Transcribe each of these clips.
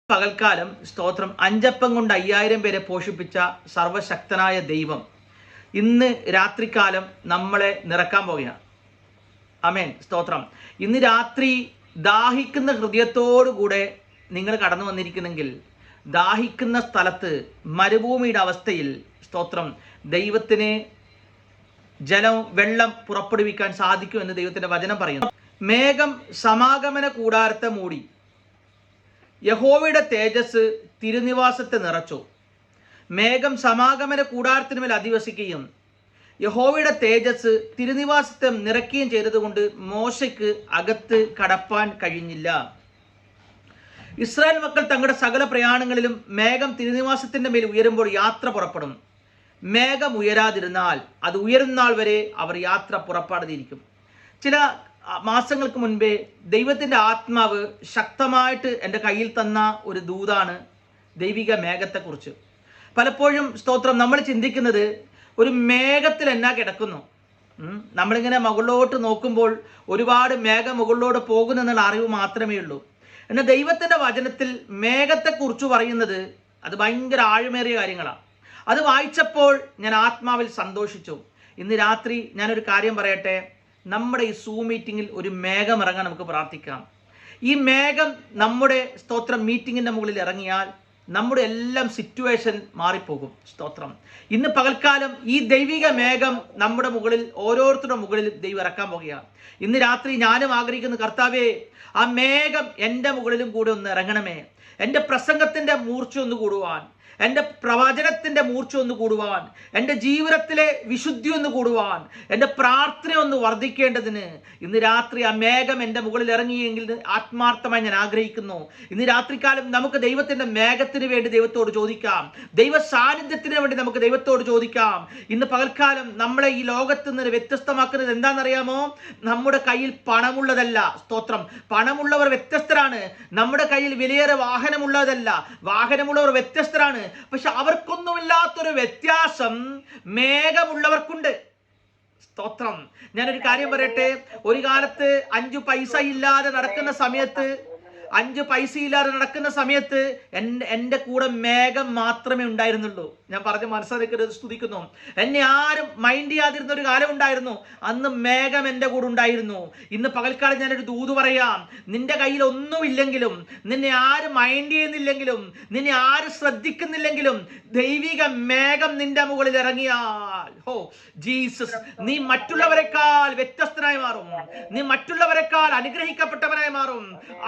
പകൽക്കാലം സ്തോത്രം 5 അപ്പം കൊണ്ട് 5000 പേരെ പോഷിപ്പിച്ച സർവശക്തനായ ദൈവം ഇന്ന് രാത്രികാലം നമ്മളെ നിറക്കാൻ പോകുകയാണ്. ആമേൻ. സ്തോത്രം. ഇന്ന് രാത്രി ദാഹിക്കുന്ന ഹൃദയത്തോടുകൂടെ നിങ്ങൾ കടന്നു വന്നിരിക്കുന്നെങ്കിൽ, ദാഹിക്കുന്ന സ്ഥലത്ത് മരുഭൂമിയുടെ അവസ്ഥയിൽ സ്തോത്രം ദൈവത്തിന് വെള്ളം പുറപ്പെടുവിക്കാൻ സാധിക്കുമെന്ന് ദൈവത്തിന്റെ വചനം പറയുന്നു. മേഘം സമാഗമന കൂടാരത്തെ മൂടി, യഹോവയുടെ തേജസ് തിരുനിവാസത്തെ നിറച്ചു. മേഘം സമാഗമന കൂടാരത്തിന് മേൽ അധിവസിക്കുകയും യഹോവയുടെ തേജസ് തിരുനിവാസത്തെ നിറയ്ക്കുകയും ചെയ്തതുകൊണ്ട് മോശയ്ക്ക് അകത്ത് കടപ്പാൻ കഴിഞ്ഞില്ല. ഇസ്രായേൽ മക്കൾ തങ്ങളുടെ സകല പ്രയാണങ്ങളിലും മേഘം തിരുനിവാസത്തിന്റെ മേൽ ഉയരുമ്പോൾ യാത്ര പുറപ്പെടും. മേഘം ഉയരാതിരുന്നാൽ അത് ഉയരുന്നാൾ വരെ അവർ യാത്ര പുറപ്പെടാതിരിക്കും. ചില മാസങ്ങൾക്ക് മുൻപേ ദൈവത്തിൻ്റെ ആത്മാവ് ശക്തമായിട്ട് എൻ്റെ കയ്യിൽ തന്ന ഒരു ദൂതാണ് ദൈവിക മേഘത്തെക്കുറിച്ച്. പലപ്പോഴും സ്തോത്രം നമ്മൾ ചിന്തിക്കുന്നത് ഒരു മേഘത്തിൽ എന്നാ കിടക്കുന്നു. നമ്മളിങ്ങനെ മുകളിലോട്ട് നോക്കുമ്പോൾ ഒരുപാട് മേഘം മുകളിലോട്ട് പോകുന്നെന്നുള്ള അറിവ് മാത്രമേ ഉള്ളൂ. എന്നാൽ ദൈവത്തിൻ്റെ വചനത്തിൽ മേഘത്തെക്കുറിച്ച് പറയുന്നത് അത് ഭയങ്കര ആഴമേറിയ കാര്യങ്ങളാണ്. അത് വായിച്ചപ്പോൾ ഞാൻ ആത്മാവിൽ സന്തോഷിച്ചു. ഇന്ന് രാത്രി ഞാനൊരു കാര്യം പറയട്ടെ. നമ്മുടെ ഈ സൂം മീറ്റിങ്ങിൽ ഒരു മേഘം ഇറങ്ങാൻ നമുക്ക് പ്രാർത്ഥിക്കാം. ഈ മേഘം നമ്മുടെ സ്തോത്രം മീറ്റിങ്ങിൻ്റെ മുകളിൽ ഇറങ്ങിയാൽ നമ്മുടെ എല്ലാം സിറ്റുവേഷൻ മാറിപ്പോകും. സ്തോത്രം. ഇന്ന് പകൽക്കാലം ഈ ദൈവിക മേഘം നമ്മുടെ മുകളിൽ, ഓരോരുത്തരുടെ മുകളിൽ ദൈവം ഇറക്കാൻ പോകുകയാണ്. ഇന്ന് രാത്രി ഞാനും ആഗ്രഹിക്കുന്ന കർത്താവേ, ആ മേഘം എൻ്റെ മുകളിലും കൂടെ ഒന്ന് ഇറങ്ങണമേ. എൻ്റെ പ്രസംഗത്തിൻ്റെ മൂർച്ച ഒന്ന് കൂടുവാൻ, എൻ്റെ പ്രവചനത്തിൻ്റെ മൂർച്ച ഒന്ന് കൂടുവാൻ, എൻ്റെ ജീവിതത്തിലെ വിശുദ്ധി ഒന്ന് കൂടുവാൻ, എൻ്റെ പ്രാർത്ഥന ഒന്ന് വർദ്ധിക്കേണ്ടതിന് ഇന്ന് രാത്രി ആ മേഘം എൻ്റെ മുകളിൽ ഇറങ്ങിയെങ്കിൽ ആത്മാർത്ഥമായി ഞാൻ ആഗ്രഹിക്കുന്നു. ഇന്ന് രാത്രികാലം നമുക്ക് ദൈവത്തിൻ്റെ മേഘത്തിന് വേണ്ടി ദൈവത്തോട് ചോദിക്കാം. ദൈവ സാന്നിധ്യത്തിന് വേണ്ടി നമുക്ക് ദൈവത്തോട് ചോദിക്കാം. ഇന്ന് പകൽക്കാലം നമ്മളെ ഈ ലോകത്ത് നിന്ന് വ്യത്യസ്തമാക്കുന്നത് എന്താണെന്നറിയാമോ? നമ്മുടെ കയ്യിൽ പണമുള്ളതല്ല. സ്തോത്രം. പണമുള്ളവർ വ്യത്യസ്തരാണ്. നമ്മുടെ കയ്യിൽ വിലയേറെ വാഹനമുള്ളതല്ല. വാഹനമുള്ളവർ വ്യത്യസ്തരാണ്. പക്ഷെ അവർക്കൊന്നുമില്ലാത്തൊരു വ്യത്യാസം മേഘമുള്ളവർക്കുണ്ട്. സ്തോത്രം. ഞാനൊരു കാര്യം പറയട്ടെ. ഒരു കാലത്ത് 5 പൈസ ഇല്ലാതെ നടക്കുന്ന സമയത്ത് എൻ്റെ കൂടെ മേഘം മാത്രമേ ഉണ്ടായിരുന്നുള്ളൂ. ഞാൻ പറഞ്ഞ് മനസ്സിലാക്കരുത്, സ്തുതിക്കുന്നു. എന്നെ ആരും മൈൻഡ് ചെയ്യാതിരുന്ന ഒരു കാലം ഉണ്ടായിരുന്നു. അന്ന് മേഘം എൻ്റെ കൂടെ ഉണ്ടായിരുന്നു. ഇന്ന് പകൽക്കാലം ഞാനൊരു ദൂത് പറയാം. നിന്റെ കയ്യിൽ ഒന്നുമില്ലെങ്കിലും, നിന്നെ ആരും മൈൻഡ് ചെയ്യുന്നില്ലെങ്കിലും, നിന്നെ ആരും ശ്രദ്ധിക്കുന്നില്ലെങ്കിലും, ദൈവിക മേഘം നിന്റെ മുകളിൽ ഇറങ്ങിയാൽ, ഹോ ജീസസ്, നീ മറ്റുള്ളവരെക്കാൾ വ്യത്യസ്തനായി മാറും. നീ മറ്റുള്ളവരെക്കാൾ അനുഗ്രഹിക്കപ്പെട്ടവനായി മാറും.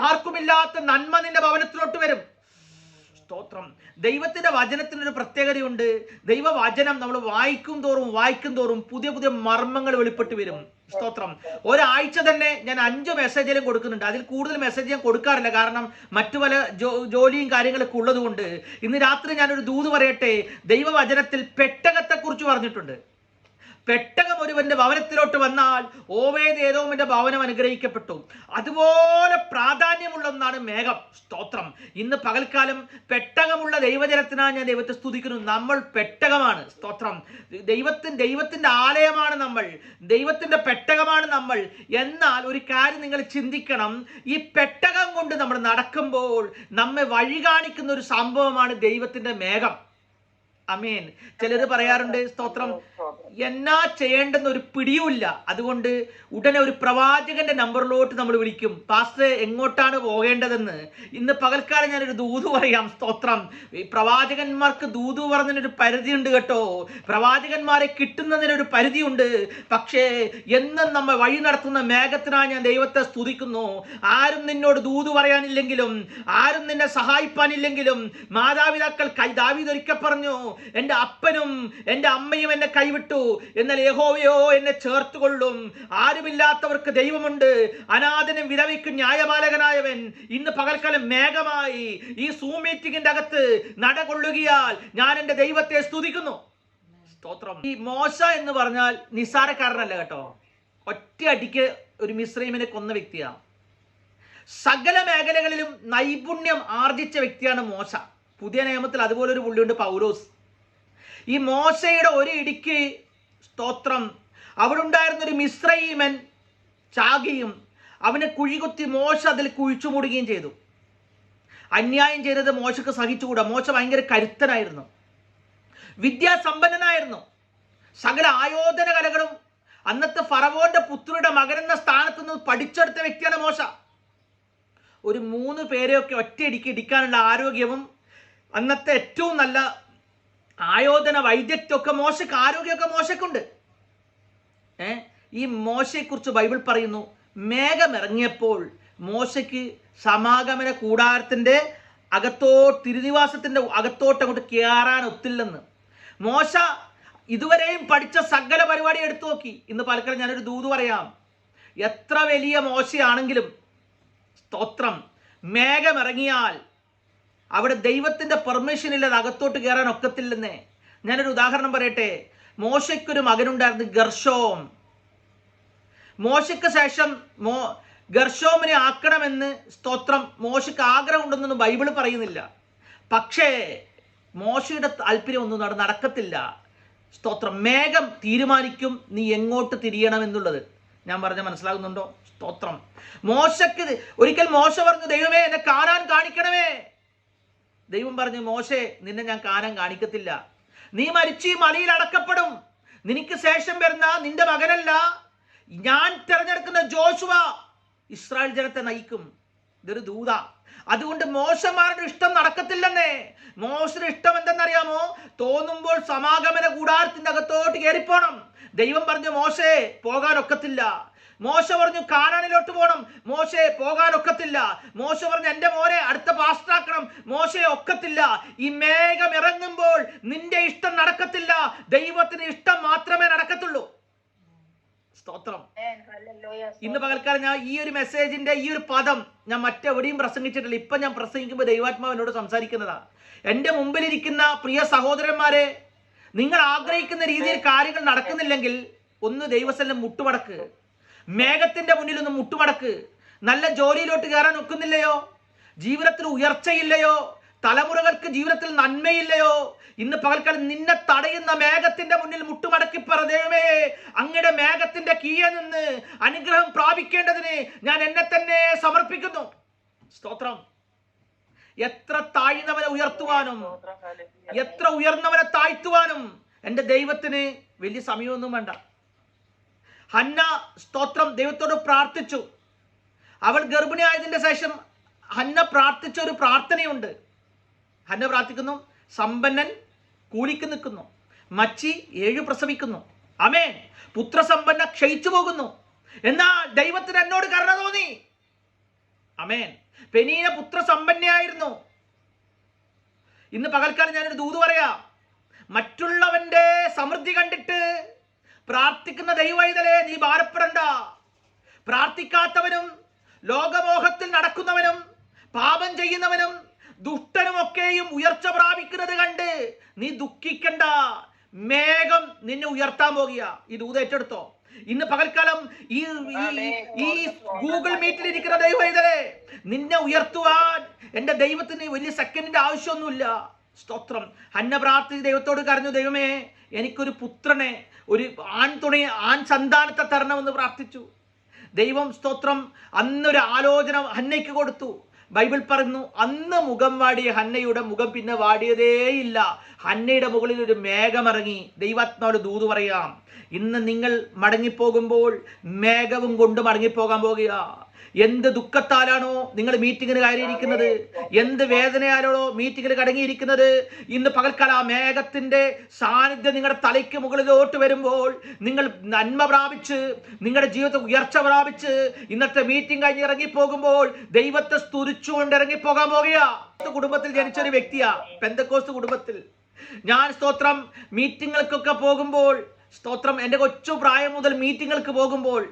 ആർക്കുമില്ലാത്ത നന്മ നിന്റെ ഭവനത്തിലോട്ട് വരും. സ്തോത്രം. ദൈവത്തിന്റെ വചനത്തിനൊരു പ്രത്യേകതയുണ്ട്. ദൈവവചനം നമ്മൾ വായിക്കും തോറും പുതിയ പുതിയ മർമ്മങ്ങൾ വെളിപ്പെട്ട് വരും. സ്തോത്രം. ഒരാഴ്ച തന്നെ ഞാൻ 5 മെസ്സേജിലും കൊടുക്കുന്നുണ്ട്. അതിൽ കൂടുതൽ മെസ്സേജ് ഞാൻ കൊടുക്കാറില്ല, കാരണം മറ്റു പല ജോലിയും കാര്യങ്ങളൊക്കെ ഉള്ളത് കൊണ്ട്. ഇന്ന് രാത്രി ഞാനൊരു ദൂത് പറയട്ടെ. ദൈവവചനത്തിൽ പെട്ടകത്തെക്കുറിച്ച് പറഞ്ഞിട്ടുണ്ട്. പെട്ടകം ഒരുവന്റെ ഭവനത്തിലോട്ട് വന്നാൽ ഓബേദ്-ഏദോമിന്റെ ഭവനം അനുഗ്രഹിക്കപ്പെട്ടു. അതുപോലെ പ്രാധാന്യമുള്ള ഒന്നാണ് മേഘം. സ്തോത്രം. ഇന്ന് പകൽക്കാലം പെട്ടകമുള്ള ദൈവജനത്തിനാണ് ഞാൻ ദൈവത്തെ സ്തുതിക്കുന്നു. നമ്മൾ പെട്ടകമാണ്. സ്തോത്രം. ദൈവത്തിന്റെ ആലയമാണ് നമ്മൾ. ദൈവത്തിന്റെ പെട്ടകമാണ് നമ്മൾ. എന്നാൽ ഒരു കാര്യം നിങ്ങൾ ചിന്തിക്കണം. ഈ പെട്ടകം കൊണ്ട് നമ്മൾ നടക്കുമ്പോൾ നമ്മെ വഴി കാണിക്കുന്ന ഒരു സംഭവമാണ് ദൈവത്തിന്റെ മേഘം. അമേൻ. ചിലർ പറയാറുണ്ട്, സ്തോത്രം, എന്നാ ചെയ്യേണ്ടെന്ന് ഒരു പിടിയുമില്ല. അതുകൊണ്ട് ഉടനെ ഒരു പ്രവാചകന്റെ നമ്പറിലോട്ട് നമ്മൾ വിളിക്കും, പാസ്റ്റർ എങ്ങോട്ടാണ് പോകേണ്ടതെന്ന്. ഇന്ന് പകൽക്കാലം ഞാനൊരു ദൂത് പറയാം. സ്തോത്രം. ഈ പ്രവാചകന്മാർക്ക് ദൂത് പറഞ്ഞതിനൊരു പരിധിയുണ്ട് കേട്ടോ. പ്രവാചകന്മാരെ കിട്ടുന്നതിനൊരു പരിധിയുണ്ട്. പക്ഷേ എന്നും നമ്മെ വഴി നടത്തുന്ന മേഘത്തിനായി ഞാൻ ദൈവത്തെ സ്തുതിക്കുന്നു. ആരും നിന്നോട് ദൂത് പറയാനില്ലെങ്കിലും, ആരും നിന്നെ സഹായിപ്പാനില്ലെങ്കിലും, മാതാപിതാക്കൾ ദാവീദ് ഒരിക്കൽ പറഞ്ഞു, എൻ്റെ അപ്പനും എൻ്റെ അമ്മയും എന്നെ കൈവിട്ടു, എന്നാൽ യഹോവയോ എന്നെ ചേർത്തുകൊള്ളും. ആരുമില്ലാത്തവർക്ക് ദൈവമുണ്ട്. അനാഥനും വിധവയ്ക്കും ന്യായപാലകനായവൻ ഇന്ന് പകൽക്കാലം മേഘമായി ഈ സൂം മീറ്റിംഗിന്റെ അകത്ത് നടകൊള്ളുകയാൽ ഞാൻ എൻ്റെ ദൈവത്തെ സ്തുതിക്കുന്നു. സ്തോത്രം. ഈ മോശ എന്ന് പറഞ്ഞാൽ നിസ്സാരക്കാരനല്ല കേട്ടോ. ഒറ്റയടിക്ക് ഒരു മിസ്രൈമിനെ കൊന്ന വ്യക്തിയാണ്. സകല മേഖലകളിലും നൈപുണ്യം ആർജിച്ച വ്യക്തിയാണ് മോശ. പുതിയ നിയമത്തിൽ അതുപോലെ ഒരു പുള്ളിയുണ്ട്, പൗലോസ്. ഈ മോശയുടെ ഒരു ഇടിക്ക്, സ്തോത്രം, അവിടെ ഉണ്ടായിരുന്നൊരു മിസ്രൈമൻ ചാകുകയും അവനെ കുഴികുത്തി മോശ അതിൽ കുഴിച്ചു മൂടുകയും ചെയ്തു. അന്യായം ചെയ്തത് മോശക്ക് സഹിച്ചുകൂടാ. മോശ ഭയങ്കര കരുത്തനായിരുന്നു, വിദ്യാസമ്പന്നനായിരുന്നു, സകല ആയോധന കലകളും അന്നത്തെ ഫറവോന്റെ പുത്രിയുടെ മകനെന്ന സ്ഥാനത്ത് നിന്ന് പഠിച്ചെടുത്ത വ്യക്തിയാണ് മോശ. ഒരു 3 പേരെയൊക്കെ ഒറ്റയടിക്ക് ഇടിക്കാനുള്ള ആരോഗ്യവും അന്നത്തെ ഏറ്റവും നല്ല ആയോധന വൈദ്യത്വമൊക്കെ മോശക്ക്, ആരോഗ്യമൊക്കെ മോശക്കുണ്ട്. ഈ മോശയെക്കുറിച്ച് ബൈബിൾ പറയുന്നു, മേഘമിറങ്ങിയപ്പോൾ മോശയ്ക്ക് സമാഗമന കൂടാരത്തിന്റെ തിരുനിവാസത്തിന്റെ അകത്തോട്ട് അങ്ങോട്ട് കയറാൻ ഒത്തില്ലെന്ന്. മോശ ഇതുവരെയും പഠിച്ച സകല പരിപാടി എടുത്തു നോക്കി. ഇന്ന് പലപ്പോഴും ഞാനൊരു ദൂത് പറയാം, എത്ര വലിയ മോശയാണെങ്കിലും സ്തോത്രം, മേഘമിറങ്ങിയാൽ അവിടെ ദൈവത്തിന്റെ പെർമിഷൻ ഇല്ലാതെ അകത്തോട്ട് കയറാൻ ഒക്കത്തില്ലെന്നേ. ഞാനൊരു ഉദാഹരണം പറയട്ടെ. മോശയ്ക്കൊരു മകനുണ്ടായിരുന്നു, ഗർഷോം. മോശയ്ക്ക് ശേഷം ഗർഷോമിനെ ആക്കണമെന്ന് സ്തോത്രം മോശയ്ക്ക് ആഗ്രഹം ഉണ്ടെന്നൊന്നും ബൈബിൾ പറയുന്നില്ല. പക്ഷേ മോശയുടെ താല്പര്യം ഒന്നും നടക്കത്തില്ല. സ്തോത്രം, മേഘം തീരുമാനിക്കും നീ എങ്ങോട്ട് തിരിയണം എന്നുള്ളത്. ഞാൻ പറഞ്ഞ മനസ്സിലാകുന്നുണ്ടോ? സ്തോത്രം. മോശക്ക് ഒരിക്കൽ മോശ പറഞ്ഞു, ദൈവമേ എന്നെ കാണാൻ കാണിക്കണമേ. ദൈവം പറഞ്ഞു, മോശേ നിന്നെ ഞാൻ കാണാൻ കാണിക്കത്തില്ല, നീ മരിച്ച് ഈ മലയിൽ അടക്കപ്പെടും. നിനക്ക് ശേഷം വരുന്ന നിന്റെ മകനല്ല, ഞാൻ തിരഞ്ഞെടുക്കുന്ന ജോഷുവ ഇസ്രായേൽ ജനത്തെ നയിക്കും. ഇതൊരു ദൂത. അതുകൊണ്ട് മോശമാരുടെ ഇഷ്ടം നടക്കത്തില്ലെന്നേ. മോശയുടെ ഇഷ്ടം എന്തെന്നറിയാമോ? തോന്നുമ്പോൾ സമാഗമന കൂടാരത്തിന്റെ അകത്തോട്ട് കയറിപ്പോണം. ദൈവം പറഞ്ഞു, മോശേ പോകാൻ ഒക്കത്തില്ല. മോശ പറഞ്ഞു, കാനാനിലോട്ട് പോകണം. മോശേ പോകാൻ ഒക്കത്തില്ല. മോശ പറഞ്ഞു, എന്റെ മോനെ അടുത്ത പാസ്റ്ററാക്കണം. മോശയെ ഒക്കത്തില്ല. ഈ മേഘം ഇറങ്ങുമ്പോൾ നിന്റെ ഇഷ്ടം നടക്കത്തില്ല, ദൈവത്തിന് ഇഷ്ടം മാത്രമേ നടക്കത്തുള്ളൂ. സ്തോത്രം. ഇന്ന് പകൽക്കാലം ഞാൻ ഈ ഒരു മെസ്സേജിന്റെ ഈ ഒരു പദം ഞാൻ മറ്റെവിടെയും പ്രസംഗിച്ചിട്ടില്ല. ഇപ്പൊ ഞാൻ പ്രസംഗിക്കുമ്പോൾ ദൈവാത്മാവ് എന്നോട് സംസാരിക്കുന്നതാ. എന്റെ മുമ്പിലിരിക്കുന്ന പ്രിയ സഹോദരന്മാരെ, നിങ്ങൾ ആഗ്രഹിക്കുന്ന രീതിയിൽ കാര്യങ്ങൾ നടക്കുന്നില്ലെങ്കിൽ ഒന്ന് ദൈവസ്ഥലം മുട്ടുമടക്ക്, മേഘത്തിന്റെ മുന്നിൽ ഒന്ന് മുട്ടുമടക്ക്. നല്ല ജോലിയിലോട്ട് കയറാൻ ഒക്കുന്നില്ലയോ? ജീവിതത്തിൽ ഉയർച്ചയില്ലയോ? തലമുറകൾക്ക് ജീവിതത്തിൽ നന്മയില്ലയോ? ഇന്ന് പകൽക്കാലം നിന്നെ തടയുന്ന മേഘത്തിന്റെ മുന്നിൽ മുട്ടുമടക്കി പറ, ദൈവമേ അങ്ങയുടെ മേഘത്തിന്റെ കീഴെ നിന്ന് അനുഗ്രഹം പ്രാപിക്കേണ്ടതിന് ഞാൻ എന്നെ തന്നെ സമർപ്പിക്കുന്നു. സ്തോത്രം. എത്ര താഴ്ന്നവനെ ഉയർത്തുവാനും എത്ര ഉയർന്നവനെ താഴ്ത്തുവാനും എൻ്റെ ദൈവത്തിന് വലിയ സമയമൊന്നും വേണ്ട. ഹന്ന സ്തോത്രം ദൈവത്തോട് പ്രാർത്ഥിച്ചു. അവൾ ഗർഭിണിയായതിന്റെ ശേഷം ഹന്ന പ്രാർത്ഥിച്ച ഒരു പ്രാർത്ഥനയുണ്ട്. ഹന്ന പ്രാർത്ഥിക്കുന്നു, സമ്പന്നൻ കൂലിക്ക് നിൽക്കുന്നു, മച്ചി 7 പ്രസവിക്കുന്നു. ആമേൻ. പുത്രസമ്പന്ന ക്ഷയിച്ചു പോകുന്നു. എന്നാൽ ദൈവത്തിന് എന്നോട് കരുണ തോന്നി. ആമേൻ. പെനീന പുത്രസമ്പന്നയായിരുന്നു. ഇന്ന് പകൽക്കാലം ഞാനൊരു ദൂത് പറയാം. മറ്റുള്ളവന്റെ സമൃദ്ധി കണ്ടിട്ട് പ്രാർത്ഥിക്കുന്ന ദൈവവൈതലേ നീ ഭാരപ്പെടണ്ട. പ്രാർത്ഥിക്കാത്തവനും ലോകമോഹത്തിൽ നടക്കുന്നവനും പാപം ചെയ്യുന്നവനും ദുഷ്ടനുമൊക്കെയും ഉയർച്ച പ്രാപിക്കുന്നത് കണ്ട് നീ ദുഃഖിക്കണ്ട. മേഘം നിന്നെ ഉയർത്താൻ പോകുക. ഈ ദൂത് ഏറ്റെടുത്തോ. ഇന്ന് പകൽക്കാലം ഈ ഗൂഗിൾ മീറ്റിൽ ഇരിക്കുന്ന ദൈവവൈതലേ, നിന്നെ ഉയർത്തുവാൻ എൻ്റെ ദൈവത്തിന് വലിയ സെക്കൻഡിന്റെ ആവശ്യമൊന്നുമില്ല. സ്തോത്രം. ഹന്ന പ്രാർത്ഥിച്ച് ദൈവത്തോട് കരഞ്ഞു, ദൈവമേ എനിക്കൊരു പുത്രനെ, ഒരു ആൺ സന്താനത്തെ തരണമെന്ന് പ്രാർത്ഥിച്ചു. ദൈവം സ്തോത്രം അന്നൊരു ആലോചന ഹന്നയ്ക്ക് കൊടുത്തു. ബൈബിൾ പറയുന്നു, അന്ന് മുഖം വാടിയ ഹന്നയുടെ മുഖം പിന്നെ വാടിയതേയില്ല. ഹന്നയുടെ മുകളിൽ ഒരു മേഘമിറങ്ങി. ദൈവാത്മാവ് ദൂത് പറയാം, ഇന്ന് നിങ്ങൾ മടങ്ങിപ്പോകുമ്പോൾ മേഘവും കൊണ്ട് മടങ്ങിപ്പോകാൻ പോകുക. എന്ത് ദുഃഖത്താലാണോ നിങ്ങൾ മീറ്റിങ്ങിന് കയറിയിരിക്കുന്നത്, എന്ത് വേദനയാലാണോ മീറ്റിങ്ങിൽ കടങ്ങിയിരിക്കുന്നത്, ഇന്ന് പകൽക്കാലം ആ മേഘത്തിന്റെ സാന്നിധ്യം നിങ്ങളുടെ തലയ്ക്ക് മുകളിലോട്ട് വരുമ്പോൾ നിങ്ങൾ നന്മ പ്രാപിച്ച്, നിങ്ങളുടെ ജീവിതത്തിൽ ഉയർച്ച പ്രാപിച്ച്, ഇന്നത്തെ മീറ്റിംഗ് കഴിഞ്ഞ് ഇറങ്ങിപ്പോകുമ്പോൾ ദൈവത്തെ സ്തുതിച്ചുകൊണ്ട് ഇറങ്ങിപ്പോകാൻ പോകുക. കുടുംബത്തിൽ ജനിച്ചൊരു വ്യക്തിയാ, പെന്തക്കോസ്ത് കുടുംബത്തിൽ. ഞാൻ സ്തോത്രം മീറ്റിങ്ങുകൾക്കൊക്കെ പോകുമ്പോൾ, സ്തോത്രം എൻ്റെ കൊച്ചു പ്രായം മുതൽ മീറ്റിങ്ങുകൾക്ക് പോകുമ്പോൾ,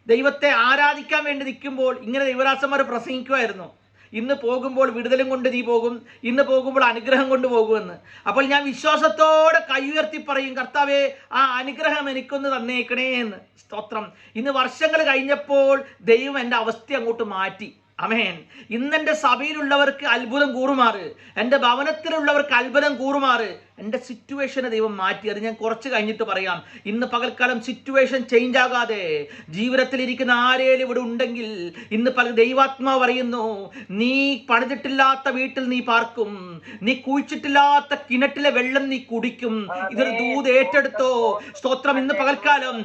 ദൈവത്തെ ആരാധിക്കാൻ വേണ്ടി നിൽക്കുമ്പോൾ ഇങ്ങനെ ദൈവദാസന്മാർ പ്രസംഗിക്കുമായിരുന്നു. ഇന്ന് പോകുമ്പോൾ വിടുതലും കൊണ്ട് നീ പോകും, ഇന്ന് പോകുമ്പോൾ അനുഗ്രഹം കൊണ്ട് പോകുമെന്ന്. അപ്പോൾ ഞാൻ വിശ്വാസത്തോടെ കൈ ഉയർത്തി പറയും, കർത്താവേ ആ അനുഗ്രഹം എനിക്കൊന്ന് തന്നേക്കണേ എന്ന്. സ്തോത്രം. ഇന്ന് വർഷങ്ങൾ കഴിഞ്ഞപ്പോൾ ദൈവം എൻ്റെ അവസ്ഥ അങ്ങോട്ട് മാറ്റി. ആമേൻ. ഇന്നെൻ്റെ സഭയിലുള്ളവർക്ക് അത്ഭുതം കൂറുമാറ്, എൻ്റെ ഭവനത്തിലുള്ളവർക്ക് അത്ഭുതം കൂറുമാറ്, എൻ്റെ സിറ്റുവേഷനെ ദൈവം മാറ്റി. അത് ഞാൻ കുറച്ച് കഴിഞ്ഞിട്ട് പറയാം. ഇന്ന് പകൽക്കാലം സിറ്റുവേഷൻ ചേഞ്ച് ആകാതെ ജീവിതത്തിൽ ഇരിക്കുന്ന ആരേലും ഇവിടെ ഉണ്ടെങ്കിൽ ഇന്ന് ദൈവാത്മാവ് പറയുന്നു, നീ പണിതിട്ടില്ലാത്ത വീട്ടിൽ നീ പാർക്കും, നീ കുഴിച്ചിട്ടില്ലാത്ത കിണറ്റിലെ വെള്ളം നീ കുടിക്കും. ഇതൊരു ദൂത് ഏറ്റെടുത്തോ. സ്തോത്രം. ഇന്ന് പകൽക്കാലം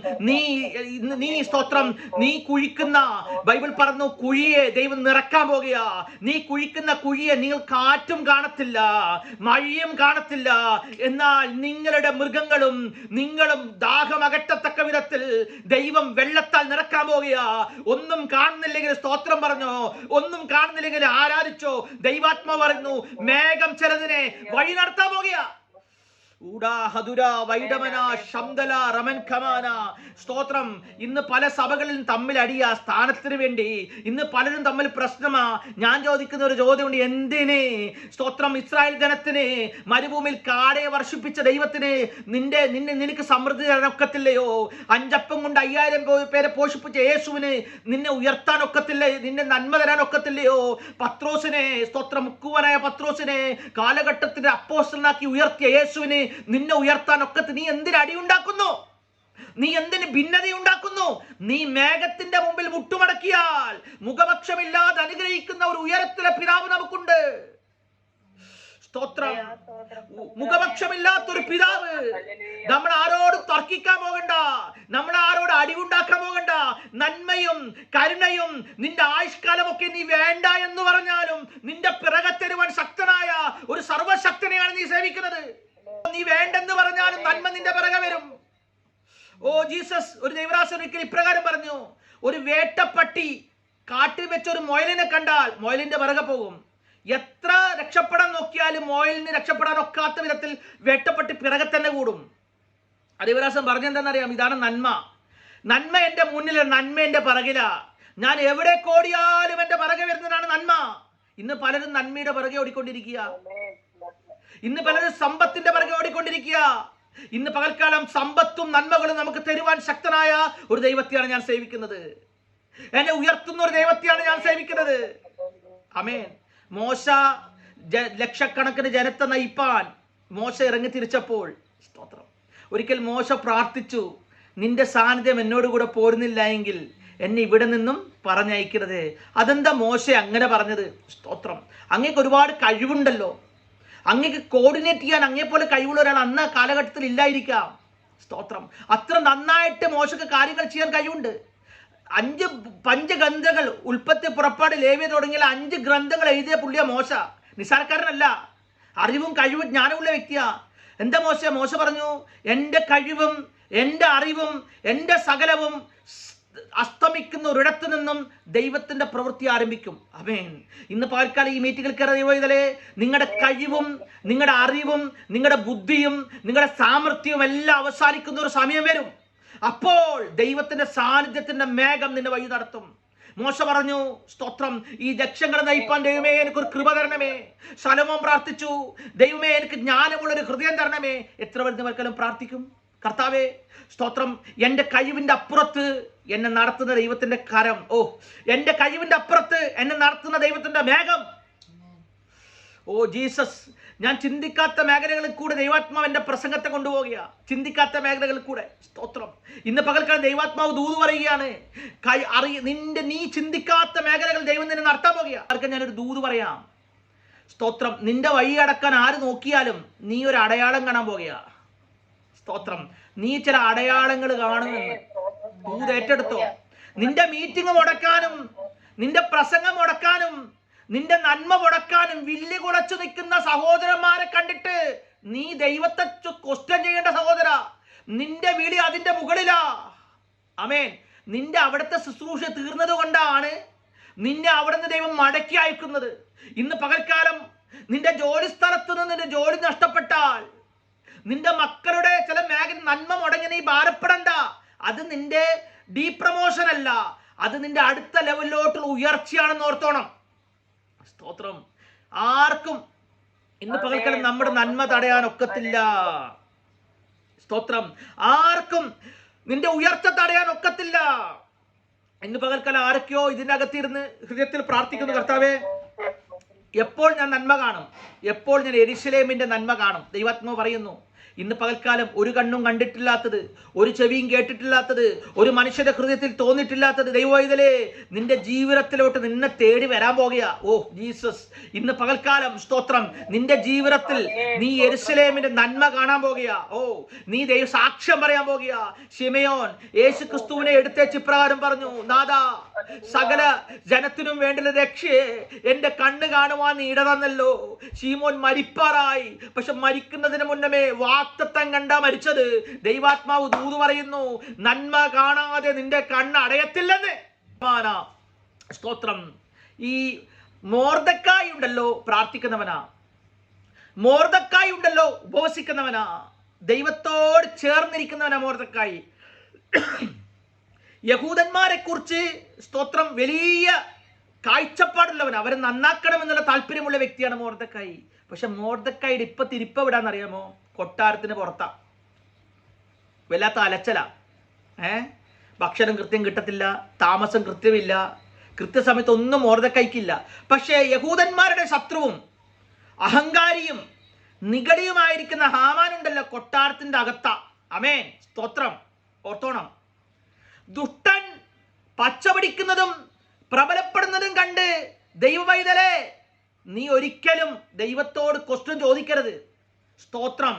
നീ സ്തോത്രം, നീ കുഴിക്കുന്ന, ബൈബിൾ പറഞ്ഞു കുഴിയെ ദൈവം നിറക്കാൻ പോകുക. നീ കുഴിക്കുന്ന കുഴിയെ നിങ്ങൾ കാറ്റും കാണത്തില്ല, മഴയും കാണത്തില്ല, എന്നാൽ നിങ്ങളുടെ മൃഗങ്ങളും നിങ്ങളും ദാഹമകറ്റത്തക്ക വിധത്തിൽ ദൈവം വെള്ളത്താൽ നിറക്കാൻ പോകുക. ഒന്നും കാണുന്നില്ലെങ്കിൽ സ്തോത്രം പറഞ്ഞോ, ഒന്നും കാണുന്നില്ലെങ്കിൽ ആരാധിച്ചോ. ദൈവാത്മാവ് പറയുന്നു, മേഘം ചിലതിനെ വഴി നടത്താൻ പോകുക. സ്തോത്രം. ഇന്ന് പല സഭകളിലും തമ്മിൽ അടിയ സ്ഥാനത്തിന് വേണ്ടി ഇന്ന് പലരും തമ്മിൽ പ്രശ്നമാ. ഞാൻ ചോദിക്കുന്ന ഒരു ചോദ്യമുണ്ട്, എന്തിന്? സ്തോത്രം. ഇസ്രായേൽ ജനത്തിന് മരുഭൂമിയിൽ കാടയെ വർഷിപ്പിച്ച ദൈവത്തിന് നിനക്ക് സമൃദ്ധി തരാൻ ഒക്കത്തില്ലയോ? 5 അപ്പം കൊണ്ട് 5000 പേരെ പോഷിപ്പിച്ച യേശുവിന് നിന്നെ ഉയർത്താൻ ഒക്കത്തില്ലേ? നിന്നെ നന്മ തരാൻ ഒക്കത്തില്ലയോ? പത്രോസിനെ, സ്തോത്രം, മുക്കുവനായ പത്രോസിനെ കാലഘട്ടത്തിന്റെ അപ്പോസ്തലനാക്കി ഉയർത്തിയ യേശുവിന് നിന്നെ ഉയർത്താൻ ഒക്കത്ത്. നീ എന്തിന് അടിയുണ്ടാക്കുന്നു? നീ എന്തിന് ഭിന്നത ഉണ്ടാക്കുന്നു? നീ മേഘത്തിന്റെ മുമ്പിൽ മുട്ടുമടക്കിയാൽ മുഖപക്ഷമില്ലാതെ അനുഗ്രഹിക്കുന്ന ഒരു ഉയരത്തിലെ പിതാവ് നമുക്കുണ്ട്. സ്തോത്രം. മുഖപക്ഷമില്ലാത്തൊരു പിതാവ്. നമ്മൾ ആരോട് തർക്കിക്കാൻ പോകണ്ട, നമ്മൾ ആരോട് അടിവുണ്ടാക്കാൻ പോകണ്ട. നന്മയും കരുണയും നിന്റെ ആയുഷ്കാലമൊക്കെ നീ വേണ്ട എന്ന് പറഞ്ഞാലും നിന്റെ പിറകെ തരുവാൻ ശക്തനായ ഒരു സർവശക്തനെയാണ് നീ സേവിക്കുന്നത്. നീ വേണ്ടെന്ന് പറഞ്ഞാലും നന്മ നിന്റെ പിറകെ വരും. Oh Jesus. ഒരു ദൈവദാസൻ ഒരിക്കൽ ഇപ്രകാരം പറഞ്ഞു, ഒരു വേട്ടപ്പട്ടി കാട്ടിൽ വെച്ച് ഒരു മുയലിനെ കണ്ടാൽ മുയലിന്റെ പിറകെ പോകും. എത്ര രക്ഷപ്പെടാൻ നോക്കിയാലും മുയലിന് രക്ഷപ്പെടാൻ ഒക്കാത്ത വിധത്തിൽ വേട്ടപ്പട്ടി പിറകെ തന്നെ കൂടും. ആ ദൈവദാസൻ പറഞ്ഞെന്താണെന്നറിയാം? ഇതാണ് നന്മ. നന്മ എന്റെ മുന്നിൽ, നന്മ എന്റെ പിറകിലാ. ഞാൻ എവിടെ കോടിയാലും എന്റെ പിറകെ വരുന്നതാണ് നന്മ. ഇന്ന് പലരും നന്മയുടെ പിറകെ ഓടിക്കൊണ്ടിരിക്കുക. ഇന്ന് പലരും സമ്പത്തിന്റെ പിറകെ ഓടിക്കൊണ്ടിരിക്കുക. ഇന്ന് പകൽക്കാലം സമ്പത്തും നന്മകളും നമുക്ക് തരുവാൻ ശക്തനായ ഒരു ദൈവത്തെയാണ് ഞാൻ സേവിക്കുന്നത്. എന്നെ ഉയർത്തുന്ന ഒരു ദൈവത്തെയാണ് ഞാൻ സേവിക്കുന്നത്. ആമേൻ. മോശ ലക്ഷക്കണക്കിന് ജനത്തെ നയിപ്പാൻ മോശ ഇറങ്ങി തിരിച്ചപ്പോൾ, സ്തോത്രം, ഒരിക്കൽ മോശ പ്രാർത്ഥിച്ചു, നിന്റെ സാന്നിധ്യം എന്നോട് കൂടെ പോരുന്നില്ല എങ്കിൽ എന്നെ ഇവിടെ നിന്നും പറഞ്ഞയക്കരുത്. അതെന്താ മോശ അങ്ങനെ പറഞ്ഞത്? സ്തോത്രം. അങ്ങേക്ക് ഒരുപാട് കഴിവുണ്ടല്ലോ, അങ്ങേക്ക് കോർഡിനേറ്റ് ചെയ്യാൻ അങ്ങേപ്പോലെ കഴിവുള്ള ഒരാൾ അന്ന് കാലഘട്ടത്തിൽ ഇല്ലായിരിക്കാം. സ്തോത്രം. അത്ര നന്നായിട്ട് മോശക്ക് കാര്യങ്ങൾ ചെയ്യാൻ കഴിവുണ്ട്. 5 പഞ്ചഗ്രന്ഥങ്ങൾ, ഉൽപ്പത്തി, പുറപ്പാട്, ലേവ്യ തുടങ്ങിയ 5 ഗ്രന്ഥങ്ങൾ എഴുതിയ പുള്ളിയ മോശ. നിസ്സാരക്കാരനല്ല. അറിവും കഴിവും ജ്ഞാനമുള്ള വ്യക്തിയാ. എന്താ മോശ പറഞ്ഞു, എൻ്റെ കഴിവും എൻ്റെ അറിവും എൻ്റെ സകലവും അസ്തമിക്കുന്ന ഒരിടത്തു നിന്നും ദൈവത്തിന്റെ പ്രവൃത്തി ആരംഭിക്കും. ആമേൻ. ഇന്ന് പകൽക്കാലം ഈ മീറ്റിംഗിൽ കയറിയതേ, നിങ്ങളുടെ കഴിവും നിങ്ങളുടെ അറിവും നിങ്ങളുടെ ബുദ്ധിയും നിങ്ങളുടെ സാമർഥ്യവും എല്ലാം അവസാനിക്കുന്ന ഒരു സമയം വരും. അപ്പോൾ ദൈവത്തിന്റെ സാന്നിധ്യത്തിന്റെ മേഘം നിന്നെ വഴി നടത്തും. മോശ പറഞ്ഞു, സ്തോത്രം, ഈ ലക്ഷ്യങ്ങളെ നയിപ്പാൻ ദൈവമേ എനിക്കൊരു കൃപ തരണമേ. ശലോമോൻ പ്രാർത്ഥിച്ചു, ദൈവമേ എനിക്ക് ജ്ഞാനമുള്ളൊരു ഹൃദയം തരണമേ. എത്ര പേർക്കും പ്രാർത്ഥിക്കും? കർത്താവേ, സ്തോത്രം, എൻ്റെ കഴിവിൻ്റെ അപ്പുറത്ത് എന്നെ നടത്തുന്ന ദൈവത്തിന്റെ കരം. ഓ, എൻ്റെ കഴിവിൻ്റെ അപ്പുറത്ത് എന്നെ നടത്തുന്ന ദൈവത്തിന്റെ മേഘം. Oh Jesus. ഞാൻ ചിന്തിക്കാത്ത മേഖലകളിൽ കൂടെ ദൈവാത്മാവ് എൻ്റെ പ്രസംഗത്തെ കൊണ്ടുപോവുക. ചിന്തിക്കാത്ത മേഖലകളിൽ കൂടെ. സ്തോത്രം. ഇന്ന് പകൽക്കാലം ദൈവാത്മാവ് ദൂത് പറയുകയാണ്. നീ ചിന്തിക്കാത്ത മേഖലകൾ ദൈവം നിന്നെ നടത്താൻ പോകുക. ആർക്കും ഞാനൊരു ദൂത് പറയാം. സ്തോത്രം. നിന്റെ വഴി അടക്കാൻ ആര് നോക്കിയാലും നീ ഒരു അടയാളം കാണാൻ പോകുക. സ്തോത്രം. നീ ചില അടയാളങ്ങൾ കാണുമെന്ന് ദൂത് ഏറ്റെടുത്തോ. നിന്റെ മീറ്റിംഗ് മുടക്കാനും നിന്റെ പ്രസംഗം മുടക്കാനും നിന്റെ നന്മ മുടക്കാനും വില്ല് കുളച്ചു നിൽക്കുന്ന സഹോദരന്മാരെ കണ്ടിട്ട് നീ ദൈവത്തെ ക്വസ്റ്റ്യൻ ചെയ്യേണ്ട സഹോദര. നിന്റെ വിളി അതിന്റെ മുകളിലാ. ആമേൻ. നിന്റെ അവിടുത്തെ ശുശ്രൂഷ തീർന്നത് കൊണ്ടാണ് നിന്നെ അവിടുന്ന് ദൈവം മടക്കി അയക്കുന്നത്. ഇന്ന് പകൽക്കാലം നിന്റെ ജോലി സ്ഥലത്ത് നിന്ന് നിന്റെ ജോലി നഷ്ടപ്പെട്ടാൽ, നിന്റെ മക്കളുടെ ചില മേഖല നന്മ മുടങ്ങി നീ ഭാരപ്പെടണ്ട. അത് നിന്റെ ഡീപ്രമോഷൻ അല്ല, അത് നിന്റെ അടുത്ത ലെവലിലോട്ടുള്ള ഉയർച്ചയാണെന്ന് ഓർത്തോണം. സ്തോത്രം. ആർക്കും ഇന്ന് പകൽക്കാലം നമ്മുടെ നന്മ തടയാൻ ഒക്കത്തില്ല. സ്തോത്രം. ആർക്കും നിന്റെ ഉയർച്ച തടയാൻ ഒക്കത്തില്ല. ഇന്ന് പകൽക്കാലം ആരൊക്കെയോ ഇതിന്റെ അകത്തിരുന്ന് ഹൃദയത്തിൽ പ്രാർത്ഥിക്കുന്നു, കർത്താവേ എപ്പോൾ ഞാൻ നന്മ കാണും? എപ്പോൾ ഞാൻ യെരൂശലേമിന്റെ നന്മ കാണും? ദൈവാത്മാവ് പറയുന്നു, ഇന്ന് പകൽക്കാലം ഒരു കണ്ണും കണ്ടിട്ടില്ലാത്തത്, ഒരു ചെവിയും കേട്ടിട്ടില്ലാത്തത്, ഒരു മനുഷ്യന്റെ ഹൃദയത്തിൽ തോന്നിട്ടില്ലാത്തത് ദൈവവൈതലേ നിന്റെ ജീവിതത്തിലോട്ട് നിന്നെ തേടി വരാൻ പോകുക. ഓ ജീസസ്, ഇന്ന് പകൽക്കാലം സ്തോത്രം, നിന്റെ ജീവിതത്തിൽ നീ യെരൂശലേമിന്റെ നന്മ കാണാൻ പോകുക. ഓ നീ ദൈവ സാക്ഷ്യം പറയാൻ പോകുക. ശിമയോൻ യേശു ക്രിസ്തുവിനെ എടുത്തേച്ച് ഇപ്രകാരം പറഞ്ഞു, നാഥാ, സകല ജനത്തിനും വേണ്ടുന്ന രക്ഷയെ എന്റെ കണ്ണ് കാണുവാൻ നീ ഇടതന്നല്ലോ. ശീമോൻ മരിപ്പാറായി, പക്ഷെ മരിക്കുന്നതിന് മുന്നമേ വാക്തത്വം കണ്ടാ മരിച്ചത്. ദൈവാത്മാവ് ദൂത് പറയുന്നു, നന്മ കാണാതെ നിന്റെ കണ്ണ് അടയത്തില്ലെന്ന്. സ്തോത്രം. ഈ മൊർദെഖായി ഉണ്ടല്ലോ പ്രാർത്ഥിക്കുന്നവനാ, മൊർദെഖായി ഉണ്ടല്ലോ ഉപവസിക്കുന്നവനാ, ദൈവത്തോട് ചേർന്നിരിക്കുന്നവനാ മൊർദെഖായി. യഹൂദന്മാരെ കുറിച്ച് സ്തോത്രം വലിയ കാഴ്ചപ്പാടുള്ളവൻ, അവരെ നന്നാക്കണമെന്നുള്ള താല്പര്യമുള്ള വ്യക്തിയാണ് മൊർദെഖായി. പക്ഷെ മൊർദെഖായിയുടെ ഇപ്പൊ തിരിപ്പ് എവിടാന്നറിയാമോ? കൊട്ടാരത്തിന് പുറത്താ. വല്ലാത്ത അലച്ചല. ഭക്ഷണം കൃത്യം കിട്ടത്തില്ല, താമസം കൃത്യമില്ല, കൃത്യസമയത്ത് ഒന്നും മൊർദെഖായിക്കില്ല. പക്ഷേ യഹൂദന്മാരുടെ ശത്രുവും അഹങ്കാരിയും നിഗടിയുമായിരിക്കുന്ന ഹാമാനുണ്ടല്ലോ കൊട്ടാരത്തിന്റെ അകത്ത. അമേൻ, സ്തോത്രം. ഓർത്തോണം, ദുഷ്ടൻ പച്ചപിടിക്കുന്നതും പ്രബലപ്പെടുന്നതും കണ്ട് ദൈവവൈതലേ നീ ഒരിക്കലും ദൈവത്തോട് ക്വസ്റ്റ്യൻ ചോദിക്കരുത്. സ്തോത്രം.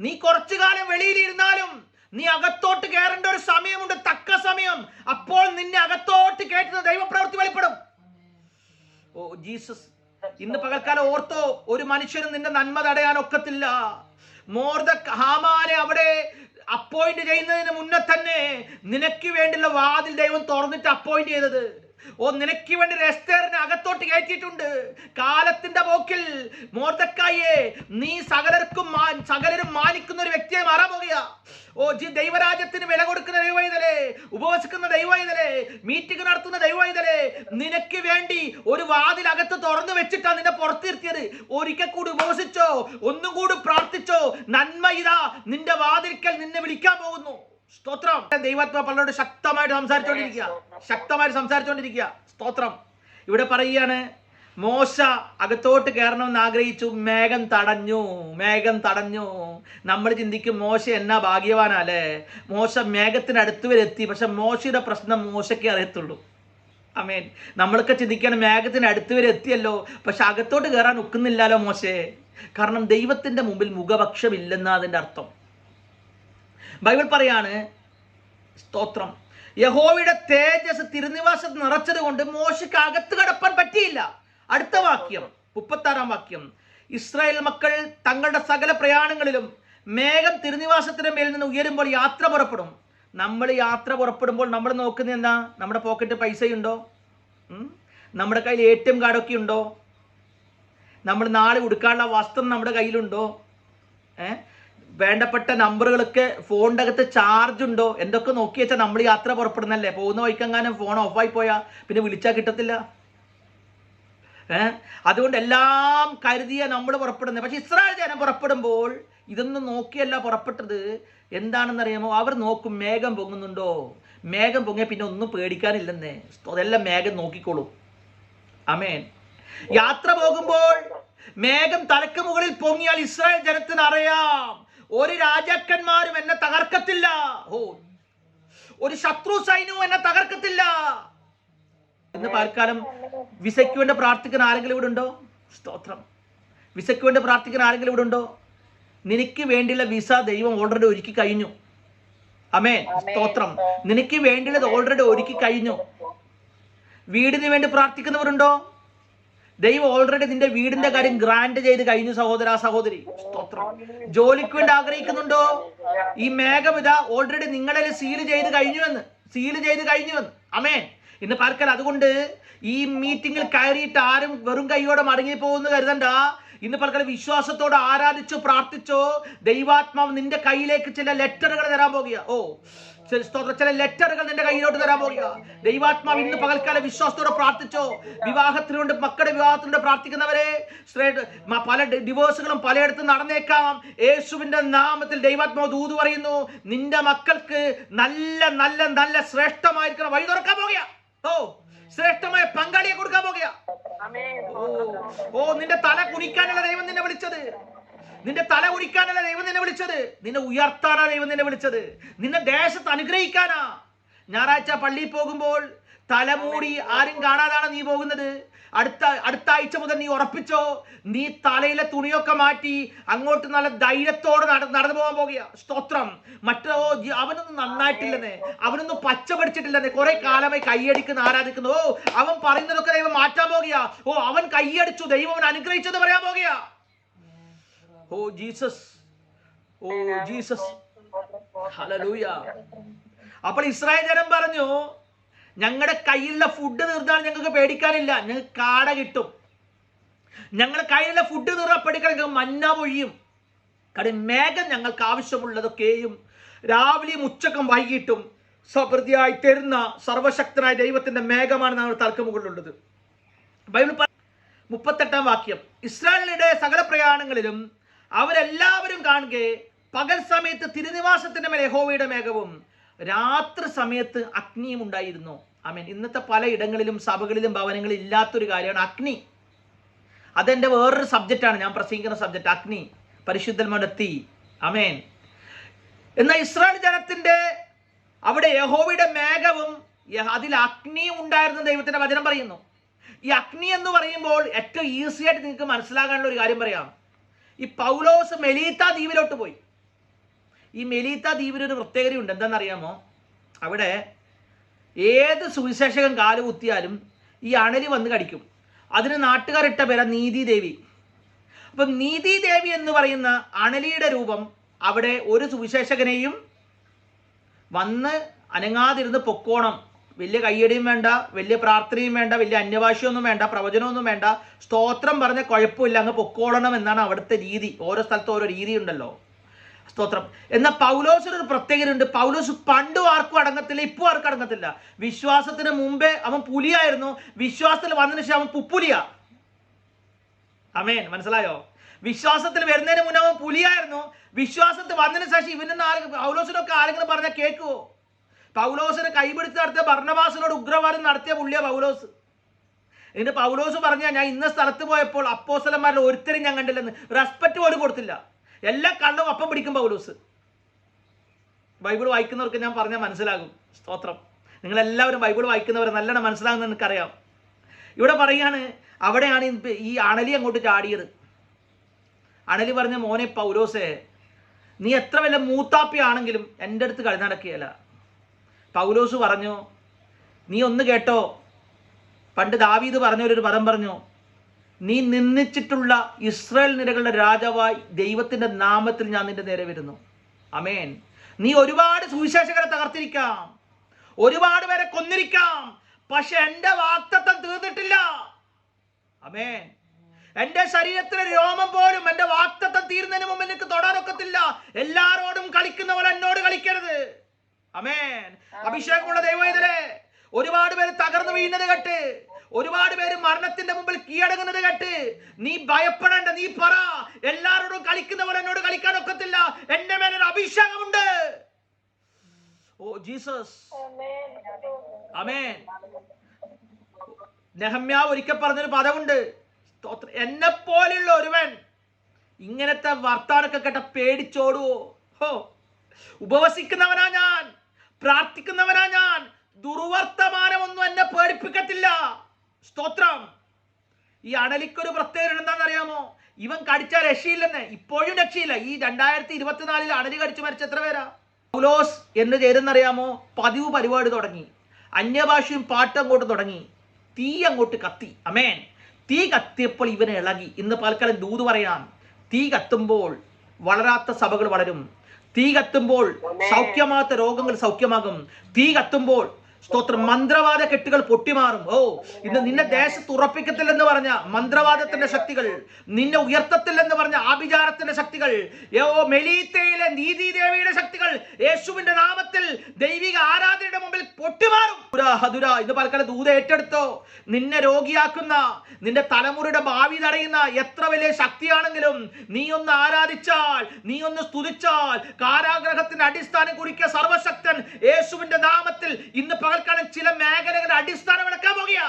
നീ കുറച്ചു കാലം വെളിയിലിരുന്നാലും നീ അകത്തോട്ട് കയറേണ്ട ഒരു സമയമുണ്ട്, തക്ക സമയം. അപ്പോൾ നിന്നെ അകത്തോട്ട് കയറ്റുന്ന ദൈവപ്രവൃത്തി വെളിപ്പെടും. ഓ ജീസസ്, ഇന്ന് പകൽക്കാലം ഓർത്തോ, ഒരു മനുഷ്യനും നിന്റെ നന്മ തടയാൻ ഒക്കത്തില്ല. ഹാമാനെ അവിടെ അപ്പോയിന്റ് ചെയ്യുന്നതിന് മുന്നേ തന്നെ നിനക്ക് വേണ്ടിയുള്ള വാതിൽ ദൈവം തുറന്നിട്ട് അപ്പോയിന്റ് ചെയ്തത്. ഓ നിനക്ക് വേണ്ടി എസ്തേറിനെ അകത്തോട്ട് കയറ്റിയിട്ടുണ്ട്. കാലത്തിന്റെ പോക്കിൽ മൊർദെഖായിയെ നീ സകലരും മാനിക്കുന്ന ഒരു വ്യക്തിയെ മാറാൻ പോകുക. ഓ ദൈവരാജ്യത്തിന് വില കൊടുക്കുന്ന ദൈവവൈതലേ, ഉപവസിക്കുന്ന ദൈവവൈതലേ, മീറ്റിംഗ് നടത്തുന്ന ദൈവവൈതലേ, നിനക്ക് വേണ്ടി ഒരു വാതിൽ അകത്ത് തുറന്നു വെച്ചിട്ടാ നിന്നെ പുറത്തിരുത്തിയത്. ഒരിക്കൽ കൂടി ഉപവസിച്ചോ, ഒന്നും കൂടി പ്രാർത്ഥിച്ചോ, നന്മ ഇതാ നിന്റെ വാതിൽക്കൽ നിന്നെ വിളിക്കാൻ പോകുന്നു. സ്തോത്രം. ദൈവാത്മാ പലരോട് ശക്തമായിട്ട് സംസാരിച്ചുകൊണ്ടിരിക്കുക. സ്തോത്രം. ഇവിടെ പറയുകയാണ്, മോശ അകത്തോട്ട് കയറണമെന്ന് ആഗ്രഹിച്ചു, മേഘം തടഞ്ഞു. നമ്മൾ ചിന്തിക്കും മോശ എന്നാ ഭാഗ്യവാനല്ലേ, മോശ മേഘത്തിനടുത്ത് വരെ എത്തി. പക്ഷെ മോശയുടെ പ്രശ്നം മോശയ്ക്ക് അറിയത്തുള്ളൂ. ആമേൻ. നമ്മളൊക്കെ ചിന്തിക്കണം, മേഘത്തിന് അടുത്ത് വരെ എത്തിയല്ലോ, പക്ഷെ അകത്തോട്ട് കയറാൻ ഒക്കുന്നില്ലല്ലോ മോശേ. കാരണം ദൈവത്തിന്റെ മുമ്പിൽ മുഖപക്ഷമില്ലെന്നാ അതിന്റെ അർത്ഥം. ബൈബിൾ പറയാണ്, സ്തോത്രം, യഹോവയുടെ തേജസ് തിരുനിവാസത്ത് നിറച്ചത് കൊണ്ട് മോശയ്ക്ക് അകത്ത് കടപ്പാൻ പറ്റിയില്ല. അടുത്ത വാക്യം, 36-ാം വാക്യം, ഇസ്രായേൽ മക്കൾ തങ്ങളുടെ സകല പ്രയാണങ്ങളിലും മേഘം തിരുനിവാസത്തിന് മേൽ നിന്ന് ഉയരുമ്പോൾ യാത്ര പുറപ്പെടും. നമ്മൾ യാത്ര പുറപ്പെടുമ്പോൾ നമ്മൾ നോക്കുന്നത് എന്താ? നമ്മുടെ പോക്കറ്റ് പൈസയുണ്ടോ? നമ്മുടെ കയ്യിൽ ATM കാർഡൊക്കെ ഉണ്ടോ? നമ്മൾ നാളെ ഉടുക്കാനുള്ള വസ്ത്രം നമ്മുടെ കയ്യിലുണ്ടോ? വേണ്ടപ്പെട്ട നമ്പറുകളൊക്കെ ഫോണിൻ്റെ അകത്ത് ചാർജ് ഉണ്ടോ? എന്തൊക്കെ നോക്കി വെച്ചാൽ നമ്മൾ യാത്ര പുറപ്പെടുന്നല്ലേ. പോകുന്ന വഴിക്കെങ്ങാനും ഫോൺ ഓഫായി പോയാൽ പിന്നെ വിളിച്ചാൽ കിട്ടത്തില്ല. അതുകൊണ്ട് എല്ലാം കരുതിയ നമ്മൾ പുറപ്പെടുന്നത്. പക്ഷെ ഇസ്രായേൽ ജനം പുറപ്പെടുമ്പോൾ ഇതൊന്നും നോക്കിയല്ല പുറപ്പെട്ടത്. എന്താണെന്നറിയാമോ? അവർ നോക്കും, മേഘം പൊങ്ങുന്നുണ്ടോ. മേഘം പൊങ്ങിയ പിന്നെ ഒന്നും പേടിക്കാനില്ലെന്നേ. അതെല്ലാം മേഘം നോക്കിക്കോളും. ആമേൻ. യാത്ര പോകുമ്പോൾ മേഘം തലക്ക് മുകളിൽ പൊങ്ങിയാൽ ഇസ്രായേൽ ജനത്തിന് അറിയാം, ഒരു രാജാക്കന്മാരും എന്നെ തകർക്കത്തില്ല. ഒരു ശത്രു സൈന്യവും എന്നെ തകർക്കത്തില്ല. ഇന്ന് പാൽക്കാലം വിസയ്ക്ക് വേണ്ടി പ്രാർത്ഥിക്കുന്ന ആരെങ്കിലും ഇവിടെ ഉണ്ടോ? സ്തോത്രം. വിസയ്ക്ക് വേണ്ടി പ്രാർത്ഥിക്കുന്ന ആരെങ്കിലും ഇവിടെ ഉണ്ടോ? നിനക്ക് വേണ്ടിയുള്ള വിസ ദൈവം ഓൾറെഡി ഒരുക്കി കഴിഞ്ഞു. ആമേൻ. സ്തോത്രം. നിനക്ക് വേണ്ടിയുള്ളത് ഓൾറെഡി ഒരുക്കി കഴിഞ്ഞു. വീടിന് വേണ്ടി പ്രാർത്ഥിക്കുന്നവരുണ്ടോ? ദൈവം ഓൾറെഡി നിന്റെ വീടിന്റെ കാര്യം ഗ്രാൻഡ് ചെയ്ത് കഴിഞ്ഞു സഹോദര സഹോദരി. സ്തോത്രം. ജോലിക്ക് വേണ്ടി ആഗ്രഹിക്കുന്നുണ്ടോ? ഈ മേഘം ഇതാ ഓൾറെഡി നിങ്ങളെ സീൽ ചെയ്ത് കഴിഞ്ഞുവെന്ന്. ആമേൻ. ഇന്ന് പാർക്കൽ, അതുകൊണ്ട് ഈ മീറ്റിംഗിൽ കയറിയിട്ട് ആരും വെറും കൈയോടെ മടങ്ങി പോകുന്നു കരുതണ്ട. ഇന്ന് പലർക്കും വിശ്വാസത്തോടെ ആരാധിച്ചോ പ്രാർത്ഥിച്ചോ, ദൈവാത്മാവ് നിന്റെ കയ്യിലേക്ക് ചില ലെറ്ററുകൾ തരാൻ പോകുക. ചില ലെറ്ററുകൾ നിന്റെ കയ്യിലോട്ട് തരാൻ പോകുക. ദൈവാത്മാവ് ഇന്ന് പകൽക്കാലം വിശ്വാസത്തോടെ പ്രാർത്ഥിച്ചോ. വിവാഹത്തിനുണ്ട്, മക്കളുടെ വിവാഹത്തിനുണ്ട് പ്രാർത്ഥിക്കുന്നവരെ, പല ഡിവോഴ്സുകളും പലയിടത്തും നടന്നേക്കാം. യേശുവിന്റെ നാമത്തിൽ ദൈവാത്മാവ് ദൂത് പറയുന്നു, നിന്റെ മക്കൾക്ക് നല്ല നല്ല നല്ല ശ്രേഷ്ഠമായിരിക്കുന്ന വഴി തുറക്കാൻ പോകുക. ശ്രേഷ്ഠമായ പങ്കാളിയെ കൊടുക്കാൻ പോകുക. ഓ നിന്റെ തല കുനിക്കാനല്ല ദൈവം നിന്നെ വിളിച്ചത്. നിന്റെ തല കുനിക്കാനല്ല ദൈവം നിന്നെ വിളിച്ചത്. നിന്നെ ഉയർത്താനാ ദൈവം നിന്നെ വിളിച്ചത്. നിന്നെ ദേശത്ത് അനുഗ്രഹിക്കാനാ. ഞായറാഴ്ച പള്ളിയിൽ പോകുമ്പോൾ തലമൂടി ആരും കാണാതാണ് നീ പോകുന്നത്. അടുത്ത ആഴ്ച മുതൽ നീ ഉറപ്പിച്ചോ, നീ തലയിലെ തുണിയൊക്കെ മാറ്റി അങ്ങോട്ട് നല്ല ധൈര്യത്തോടെ നടന്നു പോകാൻ പോകുക. സ്തോത്രം. മറ്റോ അവനൊന്നും നന്നായിട്ടില്ലെന്നേ, അവനൊന്നും പച്ച പഠിച്ചിട്ടില്ലെന്നേ, കുറെ കാലമായി കൈയടിക്കുന്നു ആരാധിക്കുന്നു. ഓ അവൻ പറയുന്നതൊക്കെ ദൈവം മാറ്റാൻ പോകുക. ഓ അവൻ കൈയടിച്ചു, ദൈവം അവൻ അനുഗ്രഹിച്ചെന്ന് പറയാൻ പോകുക. Oh Jesus, oh Jesus, hallelujah. അപ്പോൾ ഇസ്രായേൽ ജനം പറഞ്ഞു, ഞങ്ങളുടെ കയ്യിലുള്ള ഫുഡ് തീർന്നാൽ ഞങ്ങൾക്ക് പേടിക്കാനില്ല, ഞങ്ങൾക്ക് കാട കിട്ടും. ഞങ്ങളുടെ കയ്യിലുള്ള ഫുഡ് തീർന്നാൽ പേടിക്കാൻ ഞങ്ങൾക്ക് മന്ന പൊഴിയും. കാരണം മേഘം ഞങ്ങൾക്ക് ആവശ്യമുള്ളതൊക്കെയും രാവിലെയും ഉച്ചക്കും വൈകിട്ടും സമൃദ്ധിയായി തരുന്ന സർവശക്തനായ ദൈവത്തിന്റെ മേഘമാണ് ഞങ്ങളുടെ തലക്കുമുകളിലുള്ളത്. ബൈബിൾ 38 വാക്യം, ഇസ്രായേലിന്റെ സകല പ്രയാണങ്ങളിലും അവരെല്ലാവരും കാണുക പകൽ സമയത്ത് തിരുനിവാസത്തിന്റെ മേൽ യഹോവയുടെ മേഘവും രാത്രി സമയത്ത് അഗ്നിയും ഉണ്ടായിരുന്നു. ആമേൻ. ഇന്നത്തെ പല ഇടങ്ങളിലും സഭകളിലും ഭവനങ്ങളിലും ഇല്ലാത്തൊരു കാര്യമാണ് അഗ്നി. അതെന്റെ വേറൊരു സബ്ജക്റ്റാണ്, ഞാൻ പ്രസംഗിക്കുന്ന സബ്ജക്റ്റ് അഗ്നി, പരിശുദ്ധന്മാരുടെ തീ. ആമേൻ. എന്നാൽ ഇസ്രായേൽ ജനത്തിന്റെ അവിടെ യഹോവയുടെ മേഘവും അതിൽ അഗ്നിയും ഉണ്ടായിരുന്നു ദൈവത്തിന്റെ വചനം പറയുന്നു. ഈ അഗ്നി എന്ന് പറയുമ്പോൾ ഏറ്റവും ഈസി ആയിട്ട് നിങ്ങൾക്ക് മനസ്സിലാകാനുള്ള ഒരു കാര്യം പറയാം. ഈ പൗലോസ് മെലീത്ത ദ്വീപിലോട്ട് പോയി. ഈ മെലീത്ത ദ്വീപിനൊരു പ്രത്യേകതയുണ്ട്. എന്താണെന്നറിയാമോ? അവിടെ ഏത് സുവിശേഷകൻ കാല് കുത്തിയാലും ഈ അണലി വന്ന് കടിക്കും. അതിന് നാട്ടുകാരിട്ട പേര നീതിദേവി. അപ്പം നീതിദേവി എന്ന് പറയുന്ന അണലിയുടെ രൂപം അവിടെ ഒരു സുവിശേഷകനെയും വന്ന് അനങ്ങാതിരുന്ന് പൊക്കോണം. വലിയ കയ്യടിയും വേണ്ട, വലിയ പ്രാർത്ഥനയും വേണ്ട, വലിയ അന്യഭാഷയൊന്നും വേണ്ട, പ്രവചനമൊന്നും വേണ്ട, സ്തോത്രം പറഞ്ഞ കുഴപ്പമില്ല, അങ്ങ് പൊക്കോളണം എന്നാണ് അവിടുത്തെ രീതി. ഓരോ സ്ഥലത്തും ഓരോ രീതി ഉണ്ടല്ലോ. സ്തോത്രം. എന്നാൽ പൗലോസിനൊരു പ്രത്യേകത ഉണ്ട്. പൗലോസ് പണ്ടും ആർക്കും അടങ്ങത്തില്ല, ഇപ്പോൾ ആർക്കും അടങ്ങത്തില്ല. വിശ്വാസത്തിന് മുമ്പേ അവൻ പുലിയായിരുന്നു, വിശ്വാസത്തിൽ വന്നതിന് ശേഷം അവൻ പുപ്പുലിയാ. ആമേൻ. മനസ്സിലായോ? വിശ്വാസത്തിൽ വരുന്നതിന് മുന്നേ അവൻ പുലിയായിരുന്നു, വിശ്വാസത്തിൽ വന്നതിന് ശേഷം ഇവനൊന്നും പൗലോസിനൊക്കെ ആരെങ്കിലും പറഞ്ഞാൽ കേൾക്കുവോ? പൗലോസിനെ കൈപിടിച്ച് നടത്തിയ ഭർണ്ണബാസിനോട് ഉഗ്രവാദം നടത്തിയ പുള്ളിയ പൗലോസ്. എന്നിട്ട് പൗലോസ് പറഞ്ഞാൽ, ഞാൻ ഇന്ന സ്ഥലത്ത് പോയപ്പോൾ അപ്പോസ്തലന്മാരിൽ ഒരുത്തരും ഞാൻ കണ്ടില്ലെന്ന്. റെസ്പെക്റ്റ് പോലും കൊടുത്തില്ല. എല്ലാ കണ്ണും അപ്പം പിടിക്കും പൗലോസ്. ബൈബിൾ വായിക്കുന്നവർക്ക് ഞാൻ പറഞ്ഞാൽ മനസ്സിലാകും. സ്തോത്രം. നിങ്ങളെല്ലാവരും ബൈബിൾ വായിക്കുന്നവർ നല്ലോണം മനസ്സിലാകുന്ന എനിക്കറിയാം. ഇവിടെ പറയാണ്, അവിടെയാണ് ഈ അണലി അങ്ങോട്ട് ചാടിയത്. അണലി പറഞ്ഞ, മോനെ പൗലോസേ, നീ എത്ര വല്ല മൂത്താപ്പിയാണെങ്കിലും എൻ്റെ അടുത്ത് കളി നടക്കുകയല്ല. പൗലോസ് പറഞ്ഞു, നീ ഒന്ന് കേട്ടോ, പണ്ട് ദാവീദ് പറഞ്ഞൊരു പദം പറഞ്ഞു, നീ നിന്ദിച്ചിട്ടുള്ള ഇസ്രായേൽ നിരകളുടെ രാജാവായി ദൈവത്തിന്റെ നാമത്തിൽ ഞാൻ നിന്റെ നേരെ വരുന്നു. ആമേൻ. നീ ഒരുപാട് സുവിശേഷകരെ തകർത്തിരിക്കാം, ഒരുപാട് പേരെ കൊന്നിരിക്കാം, പക്ഷെ എൻ്റെ വാഗ്ദത്തം തീർന്നിട്ടില്ല. ആമേൻ. എൻ്റെ ശരീരത്തിലെ രോമം പോലും എൻ്റെ വാഗ്ദത്തം തീരുന്നതിന് മുമ്പ് എനിക്ക് തൊടാനൊക്കത്തില്ല. എല്ലാരോടും കളിക്കുന്ന പോലെ എന്നോട് കളിക്കരുത്. ആമേൻ. അഭിഷേകമുള്ള ദൈവവേദനെ, ഒരുപാട് പേര് തകർന്നു വീഴുന്നത് കേട്ട്, ഒരുപാട് പേര് മരണത്തിന്റെ മുമ്പിൽ കീഴടങ്ങുന്നത് കേട്ട് നീ ഭയപ്പെടേണ്ട. നീ പറ, എല്ലാവരോടും കളിക്കുന്ന പോലെ എന്നോട് കളിക്കാൻ ഒക്കത്തില്ല, എന്റെ മേലൊരു അഭിഷേകമുണ്ട്. Oh Jesus. ആമേൻ. നെഹമ്യാവ് ഒരിക്കൽ പറഞ്ഞൊരു പദമുണ്ട്, എന്നെ പോലുള്ള ഒരുവൻ ഇങ്ങനത്തെ വർത്താനൊക്കെ കേട്ട പേടിച്ചോടുവോ? ഹോ, ഉപവസിക്കുന്നവനാ ഞാൻ, പ്രാർത്ഥിക്കുന്നവനാ ഞാൻ, ദുർവർത്തമാനമൊന്നും എന്നെ പേടിപ്പിക്കത്തില്ല. സ്തോത്രം. ഈ അണലിക്കൊരു പ്രത്യേകത എന്താണെന്നറിയാമോ? ഇവൻ കടിച്ച രക്ഷയില്ലെന്ന്. ഇപ്പോഴും രക്ഷയില്ല. ഈ 2024 അണലി കടിച്ചു മരിച്ച എത്ര പേരാ? പൗലോസ് എന്ന് ചെയ്തെന്നറിയാമോ? പതിവ് പരിപാടി തുടങ്ങി, അന്യഭാഷയും പാട്ടും അങ്ങോട്ട് തുടങ്ങി, തീ അങ്ങോട്ട് കത്തി. അമേൻ. തീ കത്തിയപ്പോൾ ഇവന് ഇളകി. ഇന്ന് പലക്കാലം ദൂത് പറയാം, തീ കത്തുമ്പോൾ വളരാത്ത സഭകൾ വളരും, തീ കത്തുമ്പോൾ സൗഖ്യമാകാത്ത രോഗങ്ങൾ സൗഖ്യമാകും, തീ കത്തുമ്പോൾ സ്തോത്രം മന്ത്രവാദ കെട്ടുകൾ പൊട്ടിമാറും. ഓ, ഇന്ന് നിന്നെ ദേശത്ത് ഉറപ്പിക്കത്തില്ലെന്ന് പറഞ്ഞ മന്ത്രവാദത്തിന്റെ ശക്തികൾ, നിന്നെ ഉയർത്തത്തില്ലെന്ന് പറഞ്ഞ ആഭിചാരത്തിന്റെ ശക്തികൾ, മെലീത്തയിലെ നീതിദേവിയുടെ ശക്തികൾ യേശുവിന്റെ നാമത്തിൽ ദൈവിക ആരാധനയുടെ മുമ്പിൽ പൊട്ടിമാറും. ഇന്ന് പലക്കാലം ദൂത ഏറ്റെടുത്തോ. നിന്നെ രോഗിയാക്കുന്ന, നിന്റെ തലമുറയുടെ ഭാവി തടയുന്ന എത്ര വലിയ ശക്തിയാണെങ്കിലും നീ ഒന്ന് ആരാധിച്ചാൽ, നീ ഒന്ന് സ്തുതിച്ചാൽ, കാരാഗ്രഹത്തിന്റെ അടിസ്ഥാനം കുറിക്കുക സർവശക്തൻ യേശുവിന്റെ നാമത്തിൽ ഇന്ന് പകൽക്കാലം ചില മേഖലകളുടെ അടിസ്ഥാനം ഇളക്കാൻ പോകുക.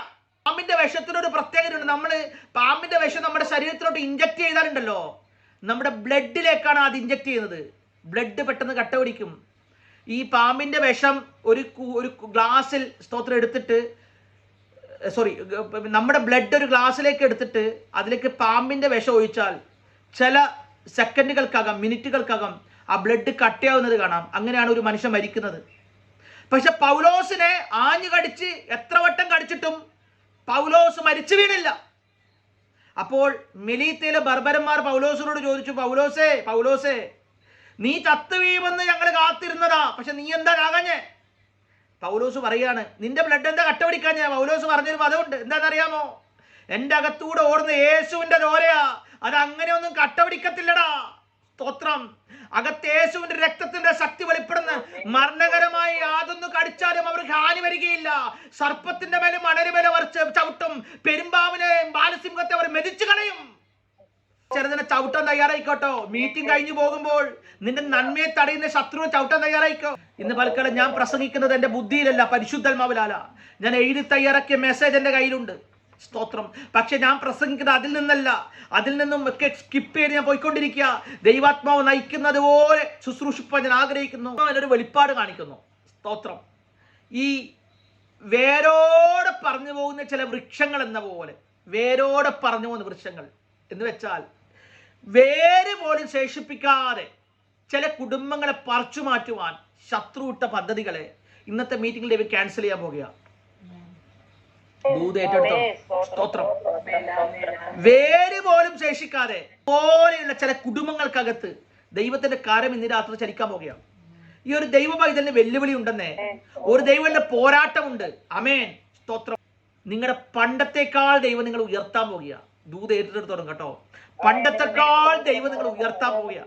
പാമ്പിന്റെ വിഷത്തിനൊരു പ്രത്യേകത ഉണ്ട്. പാമ്പിന്റെ വിഷം നമ്മുടെ ശരീരത്തിലോട്ട് ഇഞ്ചക്ട് ചെയ്താലുണ്ടല്ലോ, നമ്മുടെ ബ്ലഡിലേക്കാണ് അത് ഇഞ്ചക്ട് ചെയ്യുന്നത്. ബ്ലഡ് പെട്ടെന്ന് കട്ട പിടിക്കും. ഈ പാമ്പിന്റെ വിഷം ഒരു ഗ്ലാസ്സിൽ എടുത്തിട്ട്, നമ്മുടെ ബ്ലഡ് ഒരു ഗ്ലാസ്സിലേക്ക് എടുത്തിട്ട് അതിലേക്ക് പാമ്പിന്റെ വിഷം ഒഴിച്ചാൽ ചില സെക്കൻഡുകൾക്കകം, മിനിറ്റുകൾക്കകം ആ ബ്ലഡ് കട്ടയാവുന്നത് കാണാം. അങ്ങനെയാണ് ഒരു മനുഷ്യൻ മരിക്കുന്നത്. പക്ഷെ പൗലോസിനെ ആഞ്ഞു കടിച്ച് എത്ര വട്ടം കടിച്ചിട്ടും പൗലോസ് മരിച്ചു വീണില്ല. അപ്പോൾ മെലീത്തയിലെ ബർബരന്മാർ പൗലോസിനോട് ചോദിച്ചു, പൗലോസേ നീ ചത്തു വീഴുമെന്ന് ഞങ്ങൾ കാത്തിരുന്നതാ, പക്ഷെ നീ എന്താ ആകാഞ്ഞേ? പൗലോസ് പറയാണ്, നിന്റെ ബ്ലഡ് എന്താ കട്ട പിടിക്കാഞ്ഞ? പൗലോസ് പറഞ്ഞൊരു പദമുണ്ട്, എന്താണെന്നറിയാമോ? എൻ്റെ അകത്തൂടെ ഓടുന്ന യേശുവിന്റെ ചോരയാ, അത് അങ്ങനെയൊന്നും കട്ട പിടിക്കത്തില്ലടാ. സ്തോത്രം. അകത്ത് യേശുവിന്റെ രക്തത്തിന്റെ ശക്തി വെളിപ്പെടുന്ന മരണകരമായി യാതൊന്ന് കടിച്ചാലും അവർക്ക് ഹാനി വരികയില്ല. സർപ്പത്തിന്റെ മേലും മണരുമേലും അവർ ചവിട്ടും, പെരുമ്പാവിനെ ബാലസിംഹത്തെ അവർ മെതിച്ചു കളയും. ചെറുതിനെ ചവിട്ടാൻ തയ്യാറായിക്കോട്ടോ. മീറ്റിംഗ് കഴിഞ്ഞു പോകുമ്പോൾ നിന്റെ നന്മയെ തടയുന്ന ശത്രുവിനെ ചവിട്ടാൻ തയ്യാറായിക്കോ. ഇന്ന് പലക്കാലം ഞാൻ പ്രസംഗിക്കുന്നത് എൻ്റെ ബുദ്ധിയിലല്ല, പരിശുദ്ധാത്മാവിലല്ല. ഞാൻ എഴുതി തയ്യാറാക്കിയ മെസ്സേജ് എൻ്റെ കയ്യിലുണ്ട്. സ്തോത്രം. പക്ഷെ ഞാൻ പ്രസംഗിക്കുന്നത് അതിൽ നിന്നല്ല, അതിൽ നിന്നും ഒക്കെ സ്കിപ്പ് ചെയ്ത് ഞാൻ പോയിക്കൊണ്ടിരിക്കുക. ദൈവാത്മാവ് നയിക്കുന്നത് പോലെ ശുശ്രൂഷിപ്പാൻ ഞാൻ ആഗ്രഹിക്കുന്നു. അതിനൊരു വെളിപ്പാട് കാണിക്കുന്നു. സ്തോത്രം. ഈ വേരോടെ പറഞ്ഞു പോകുന്ന ചില വൃക്ഷങ്ങൾ എന്ന പോലെ, വേരോടെ പറഞ്ഞു പോകുന്ന വൃക്ഷങ്ങൾ എന്ന് വെച്ചാൽ വേര് പോലും ശേഷിപ്പിക്കാതെ ചില കുടുംബങ്ങളെ പറിച്ചു മാറ്റുവാൻ ശത്രുവിട്ട പദ്ധതികളെ ഇന്നത്തെ മീറ്റിംഗിൽ ഇവർ ക്യാൻസൽ ചെയ്യാൻ പോകുക. സ്തോത്രം. വേര് പോലും ശേഷിക്കാതെ പോലെയുള്ള ചില കുടുംബങ്ങൾക്കകത്ത് ദൈവത്തിന്റെ കാര്യം ഇന്ന് രാത്രി ചലിക്കാൻ പോകുകയാണ്. ഈ ഒരു ദൈവ പൈതലിന് വെല്ലുവിളി ഉണ്ടെന്നേ, ഒരു ദൈവത്തിന്റെ പോരാട്ടമുണ്ട്. അമേൻ. സ്തോത്രം. നിങ്ങളുടെ പണ്ടത്തെക്കാൾ ദൈവം നിങ്ങൾ ഉയർത്താൻ പോകുക. ദൂത് ഏറ്റെടുത്തോളും കേട്ടോ. പണ്ടത്തെക്കാൾ ദൈവം നിങ്ങൾ ഉയർത്താൻ പോവുക.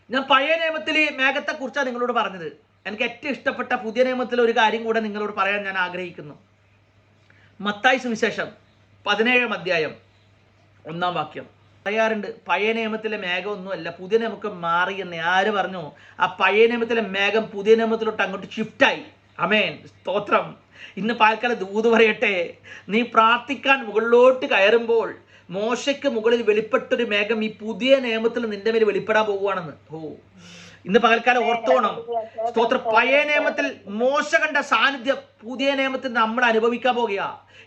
ഞാൻ പഴയ നിയമത്തിൽ മേഘത്തെ കുറിച്ചാണ് നിങ്ങളോട് പറഞ്ഞത്. എനിക്ക് ഏറ്റവും ഇഷ്ടപ്പെട്ട പുതിയ നിയമത്തിലെ ഒരു കാര്യം കൂടെ നിങ്ങളോട് പറയാൻ ഞാൻ ആഗ്രഹിക്കുന്നു. മത്തായി സുവിശേഷം 17 അധ്യായം 1 വാക്യം പറയാറുണ്ട്, പഴയ നിയമത്തിലെ മേഘം ഒന്നുമല്ല, പുതിയ നിയമം മാറി എന്ന്. ആര് പറഞ്ഞു? ആ പഴയ നിയമത്തിലെ മേഘം പുതിയ നിയമത്തിലോട്ട് അങ്ങോട്ട് ഷിഫ്റ്റായി. അമേൻ. സ്തോത്രം. ഇന്ന് പാൽക്കാലം ദൂത് പറയട്ടെ, നീ പ്രാർത്ഥിക്കാൻ മുകളിലോട്ട് കയറുമ്പോൾ മോശയ്ക്ക് മുകളിൽ വെളിപ്പെട്ടൊരു മേഘം ഈ പുതിയ നിയമത്തിൽ നിന്റെ മേൽ വെളിപ്പെടാൻ പോകുവാണെന്ന്. ഇന്ന് പകൽക്കാലം ഓർത്തോണം. സ്തോത്രം. പഴയ നിയമത്തിൽ മോശ കണ്ട സാന്നിധ്യം പുതിയ നിയമത്തിൽ നമ്മൾ അനുഭവിക്കാൻ പോകുക.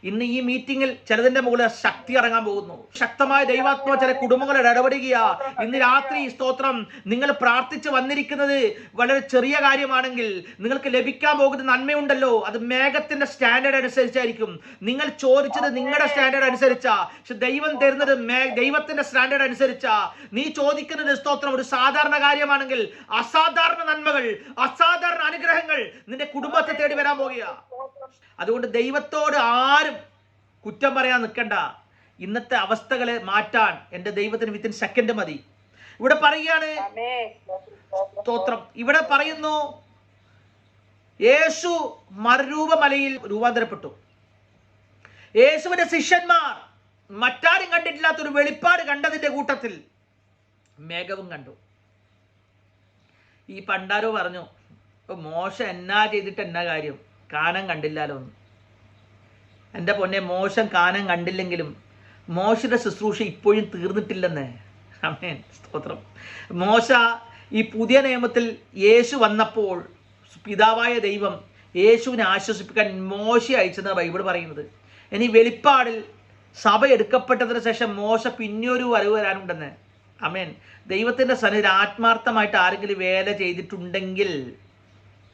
ഇന്ന് ഈ മീറ്റിംഗിൽ ചിലതിന്റെ മുകളിൽ ശക്തി ഇറങ്ങാൻ പോകുന്നു. ശക്തമായ ദൈവാത്മാ ചില കുടുംബങ്ങളെ ഇടപെടുക. ഇന്ന് രാത്രി സ്തോത്രം, നിങ്ങൾ പ്രാർത്ഥിച്ച് വന്നിരിക്കുന്നത് വളരെ ചെറിയ കാര്യമാണെങ്കിൽ നിങ്ങൾക്ക് ലഭിക്കാൻ പോകുന്ന നന്മയുണ്ടല്ലോ, അത് മേഘത്തിന്റെ സ്റ്റാൻഡേർഡ് അനുസരിച്ചായിരിക്കും. നിങ്ങൾ ചോദിച്ചത് നിങ്ങളുടെ സ്റ്റാൻഡേർഡ് അനുസരിച്ചാ, പക്ഷെ ദൈവം തരുന്നത് ദൈവത്തിന്റെ സ്റ്റാൻഡേർഡ് അനുസരിച്ചാ. നീ ചോദിക്കുന്നത് സ്തോത്രം ഒരു സാധാരണ കാര്യമാണെങ്കിൽ അസാധാരണ നന്മകൾ, അസാധാരണ അനുഗ്രഹങ്ങൾ നിന്റെ കുടുംബത്തെ തേടി വരാൻ പോകുക. അതുകൊണ്ട് ദൈവത്തോട് ആരും കുറ്റം പറയാൻ നിൽക്കണ്ട. ഇന്നത്തെ അവസ്ഥകളെ മാറ്റാൻ എൻ്റെ ദൈവത്തിന് വിത്തിൻ സെക്കൻഡ് മതി. ഇവിടെ പറയുകയാണ് സ്തോത്രം. ഇവിടെ പറയുന്നു, യേശു മറുരൂപമലയിൽ രൂപാന്തരപ്പെട്ടു. യേശുവിന്റെ ശിഷ്യന്മാർ മറ്റാരും കണ്ടിട്ടില്ലാത്തൊരു വെളിപ്പാട് കണ്ടതിന്റെ കൂട്ടത്തിൽ മേഘവും കണ്ടു. ഈ പണ്ടാരോ പറഞ്ഞു, മോശ എന്നാ ചെയ്തിട്ട് എന്നാ കാര്യം, കാനം കണ്ടില്ലാലോ എന്ന്. എൻ്റെ പൊന്നെ, മോശം കാനം കണ്ടില്ലെങ്കിലും മോശയുടെ ശുശ്രൂഷ ഇപ്പോഴും തീർന്നിട്ടില്ലെന്ന്. ആമേൻ. സ്തോത്രം. മോശ ഈ പുതിയ നിയമത്തിൽ യേശു വന്നപ്പോൾ പിതാവായ ദൈവം യേശുവിനെ ആശ്വസിപ്പിക്കാൻ മോശ അയച്ചെന്നാണ് ബൈബിൾ പറയുന്നത്. ഇനി വെളിപ്പാടിൽ സഭ എടുക്കപ്പെട്ടതിന് ശേഷം മോശ പിന്നെയൊരു വരവ് വരാനുണ്ടെന്ന്. ആമേൻ. ദൈവത്തിൻ്റെ സന്നിധിയിൽ ആത്മാർത്ഥമായിട്ട് ആരെങ്കിലും വേല ചെയ്തിട്ടുണ്ടെങ്കിൽ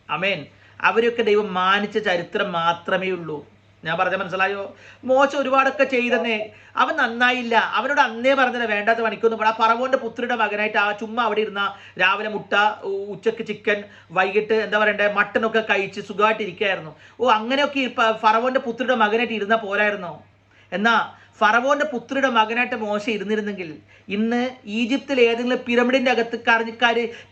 ആമേൻ, അവരൊക്കെ ദൈവം മാനിച്ച ചരിത്രം മാത്രമേ ഉള്ളൂ. ഞാൻ പറഞ്ഞ മനസ്സിലായോ? മോശ ഒരുപാടൊക്കെ ചെയ്തെന്നേ, അവൻ നന്നായില്ല. അവനോട് അന്നേ പറഞ്ഞത് വേണ്ടാത്ത പണിക്കൊന്നും പോടാ. ഫറവോന്റെ പുത്രിയുടെ മകനായിട്ട് ആ ചുമ്മാ അവിടെ ഇരുന്ന രാവിലെ മുട്ട, ഉച്ചക്ക് ചിക്കൻ, വൈകിട്ട് എന്താ പറയണ്ടേ മട്ടനൊക്കെ കഴിച്ച് സുഖമായിട്ടിരിക്കുകയായിരുന്നു. അങ്ങനെയൊക്കെ ഫറവോന്റെ പുത്രിയുടെ മകനായിട്ട് ഇരുന്നാൽ പോരായിരുന്നോ? എന്നാ ഫറവോന്റെ പുത്രിയുടെ മകനായിട്ട് മോശ ഇരുന്നിരുന്നെങ്കിൽ ഇന്ന് ഈജിപ്തിൽ ഏതെങ്കിലും പിരമിഡിന്റെ അകത്ത്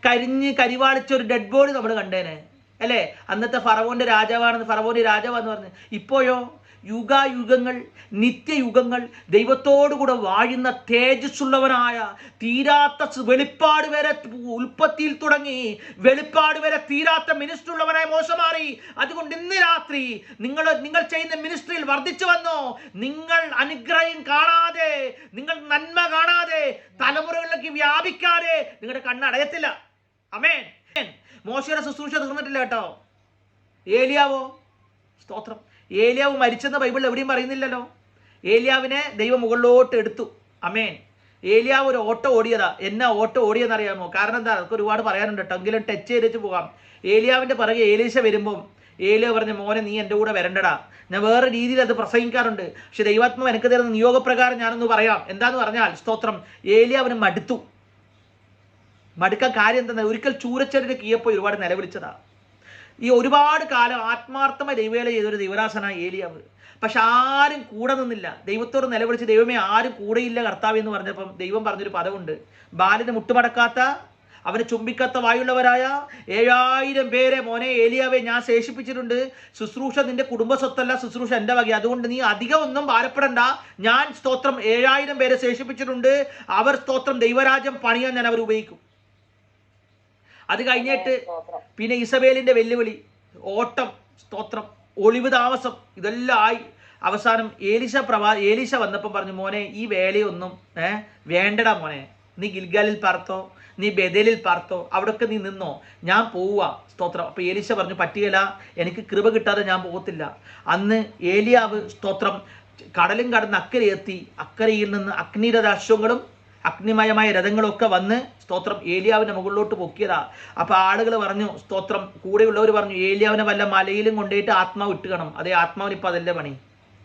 കരിഞ്ഞ് കരിവാളിച്ച ഒരു ഡെഡ് ബോഡി നമ്മൾ കണ്ടേനെ അല്ലേ? അന്നത്തെ ഫറവോന്റെ രാജാവാണെന്ന്, ഫറവോന്റെ രാജാവാന്ന് പറഞ്ഞ്. ഇപ്പോഴോ യുഗായുഗങ്ങൾ, നിത്യയുഗങ്ങൾ ദൈവത്തോടുകൂടെ വാഴുന്ന തേജസ്സുള്ളവനായ തീരാത്ത വെളിപ്പാട് വരെ ഉൽപ്പത്തിയിൽ തുടങ്ങി വെളിപ്പാട് വരെ തീരാത്ത മിനിസ്റ്റർ ഉള്ളവനായ മോശ മാറി. അതുകൊണ്ട് ഇന്ന് രാത്രി നിങ്ങൾ ചെയ്യുന്ന മിനിസ്ട്രിയിൽ വർദ്ധിച്ചു വന്നോ? നിങ്ങൾ അനുഗ്രഹം കാണാതെ, നിങ്ങൾ നന്മ കാണാതെ, തലമുറകളിലേക്ക് വ്യാപിക്കാതെ നിങ്ങളുടെ കണ്ണടയത്തില്ല. ആമേൻ. മോശയുടെ ശുശ്രൂഷ തീർന്നിട്ടില്ല കേട്ടോ. ഏലിയാവോ? സ്തോത്രം. ഏലിയാവ് മരിച്ചെന്ന് ബൈബിളിൽ എവിടെയും പറയുന്നില്ലല്ലോ. ഏലിയാവിനെ ദൈവം മുകളിലോട്ട് എടുത്തു. ആമേൻ. ഏലിയാവ് ഒരു ഓട്ടം ഓടിയതാ. എന്നാ ഓട്ടം ഓടിയെന്നറിയാമോ? കാരണം എന്താ? അതൊക്കെ ഒരുപാട് പറയാനുണ്ട് കേട്ടോ, എങ്കിലും ടച്ച് ചെയ്തിട്ട് പോകാം. ഏലിയാവിൻ്റെ പിറകെ ഏലീശ വരുമ്പം ഏലിയാവ് പറഞ്ഞ, മോനെ നീ എൻ്റെ കൂടെ വരണ്ടടാ. ഞാൻ വേറെ രീതിയിൽ അത് പ്രസംഗിക്കാറുണ്ട്, പക്ഷെ ദൈവാത്മാവ് എനിക്ക് തരുന്ന നിയോഗപ്രകാരം ഞാനൊന്ന് പറയാം. എന്താന്ന് പറഞ്ഞാൽ, സ്തോത്രം, ഏലിയാവിന് മടുക്കാൻ കാര്യം എന്താ? ഒരിക്കൽ ചൂരച്ചെടിയുടെ കീഴപ്പോയി ഒരുപാട് നിലവിളിച്ചതാ. ഈ ഒരുപാട് കാലം ആത്മാർത്ഥമായി ദൈവവേല ചെയ്തൊരു ദൈവദാസനായ ഏലിയാവ്. പക്ഷെ ആരും കൂടെ നിന്നില്ല. ദൈവത്തോട് നിലവിളിച്ച്, ദൈവമേ ആരും കൂടെയില്ല കർത്താവ് എന്ന് പറഞ്ഞപ്പം ദൈവം പറഞ്ഞൊരു പദമുണ്ട്, ബാലിന് മുട്ടുമടക്കാത്ത, അവന് ചുംബിക്കാത്ത വായുള്ളവരായ 7000 പേരെ മോനെ ഏലിയാവെ ഞാൻ ശേഷിപ്പിച്ചിട്ടുണ്ട്. ശുശ്രൂഷ നിന്റെ കുടുംബ സ്വത്തല്ല, ശുശ്രൂഷ എൻ്റെ വക. അതുകൊണ്ട് നീ അധികം ഒന്നും ഭാരപ്പെടണ്ട. ഞാൻ സ്തോത്രം 7000 പേരെ ശേഷിപ്പിച്ചിട്ടുണ്ട്. അവർ സ്തോത്രം ദൈവരാജ്യം പണിയാൻ ഞാൻ അവർ ഉപയോഗിക്കും. അത് കഴിഞ്ഞിട്ട് പിന്നെ ഇസബേലിന്റെ വെല്ലുവിളി, ഓട്ടം, സ്തോത്രം, ഒളിവ് താമസം, ഇതെല്ലാം ആയി. അവസാനം ഏലീശ വന്നപ്പോൾ പറഞ്ഞു, മോനെ ഈ വേലയൊന്നും വേണ്ടടാ മോനെ, നീ ഗിൽഗാലിൽ പാർത്തോ, നീ ബേഥേലിൽ പാർത്തോ, അവിടൊക്കെ നീ നിന്നോ, ഞാൻ പോവുക. സ്തോത്രം. അപ്പോൾ ഏലീശ പറഞ്ഞു, പറ്റുകയില്ല, എനിക്ക് കൃപ കിട്ടാതെ ഞാൻ പോകത്തില്ല. അന്ന് ഏലിയാവ് സ്തോത്രം കടലും കടന്ന് അക്കരെ എത്തി. അക്കരയിൽ നിന്ന് അഗ്നിരഥാശ്വങ്ങളും അഗ്നിമയമായ രഥങ്ങളൊക്കെ വന്ന് സ്തോത്രം ഏലിയാവിൻ്റെ മുകളിലോട്ട് പൊക്കിയതാ. അപ്പോൾ ആളുകൾ പറഞ്ഞു, സ്തോത്രം, കൂടെയുള്ളവർ പറഞ്ഞു, ഏലിയാവിനെ വല്ല മലയിലും കൊണ്ടുപോയിട്ട് ആത്മാവ് ഇട്ടുകണം. അതേ, ആത്മാവിന് ഇപ്പം അതല്ലേ പണി.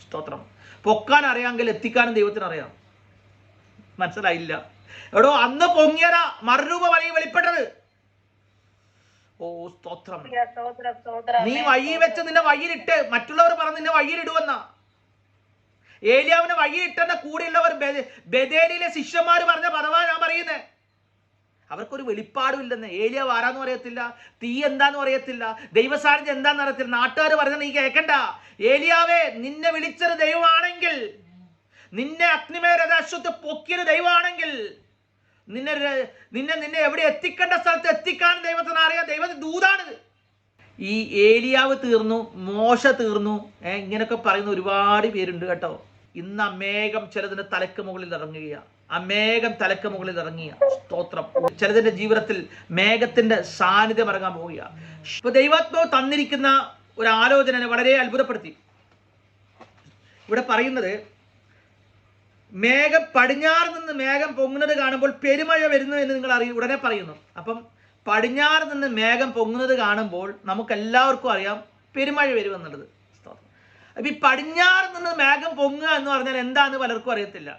സ്തോത്രം. പൊക്കാൻ അറിയാമെങ്കിൽ എത്തിക്കാനും ദൈവത്തിന് അറിയാം. മനസ്സിലായില്ല എടോ? അന്ന് പൊങ്ങിയതാ മറുരൂപ വഴി വെളിപ്പെട്ടത്. ഓ സ്തോത്രം. നീ വഴി വെച്ച് നിന്നെ വഴിയിലിട്ട് മറ്റുള്ളവർ പറഞ്ഞ് നിന്നെ വഴിയിലിടുവെന്നാ. ഏലിയാവിനെ വഴിയിട്ടെന്ന കൂടെയുള്ളവർ ബേഥേലിലെ ശിഷ്യന്മാർ പറഞ്ഞ പദവാ ഞാൻ പറയുന്നത്. അവർക്കൊരു വെളിപ്പാടും ഇല്ലെന്ന്. ഏലിയാവ് ആരാന്നും അറിയത്തില്ല, തീ എന്താന്ന് അറിയത്തില്ല, ദൈവസാന്നിധ്യം എന്താന്ന് അറിയത്തില്ല. നാട്ടുകാർ പറഞ്ഞ നീ കേൾക്കണ്ട. ഏലിയാവേ, നിന്നെ വിളിച്ചൊരു ദൈവമാണെങ്കിൽ, നിന്നെ അഗ്നിമേരശ്വത്ത് പൊക്കിയൊരു ദൈവമാണെങ്കിൽ, നിന്നെ എവിടെ എത്തിക്കേണ്ട സ്ഥലത്ത് എത്തിക്കാൻ ദൈവത്തിന് അറിയാം. ദൈവത്തിന് ദൂതാണിത്. ഈ ഏലിയാവ് തീർന്നു, മോശ തീർന്നു, ഇങ്ങനെയൊക്കെ പറയുന്ന ഒരുപാട് പേരുണ്ട് കേട്ടോ. ഇന്ന് അമേഘം ചിലതിന്റെ തലക്ക് മുകളിൽ ഇറങ്ങുകയാണ്. അമേഘം തലക്ക് മുകളിൽ ഇറങ്ങിയ സ്തോത്രം. ചിലതിന്റെ ജീവിതത്തിൽ മേഘത്തിന്റെ സാന്നിധ്യം ഇറങ്ങാൻ പോവുകയാണ്. ഇപ്പൊ ദൈവാത്മാവ് തന്നിരിക്കുന്ന ഒരു ആലോചന വളരെ അത്ഭുതപ്പെടുത്തി. ഇവിടെ പറയുന്നത്, മേഘം പടിഞ്ഞാറ് നിന്ന് മേഘം പൊങ്ങുന്നത് കാണുമ്പോൾ പെരുമഴ വരുന്നു എന്ന് നിങ്ങൾ ഉടനെ പറയുന്നു. അപ്പം പടിഞ്ഞാറ് നിന്ന് മേഘം പൊങ്ങുന്നത് കാണുമ്പോൾ നമുക്ക് എല്ലാവർക്കും അറിയാം പെരുമഴ വരുമെന്നുള്ളത്. അപ്പം ഈ പടിഞ്ഞാറ് നിന്ന് മേഘം പൊങ്ങുക എന്ന് പറഞ്ഞാൽ എന്താണെന്ന് പലർക്കും അറിയത്തില്ല.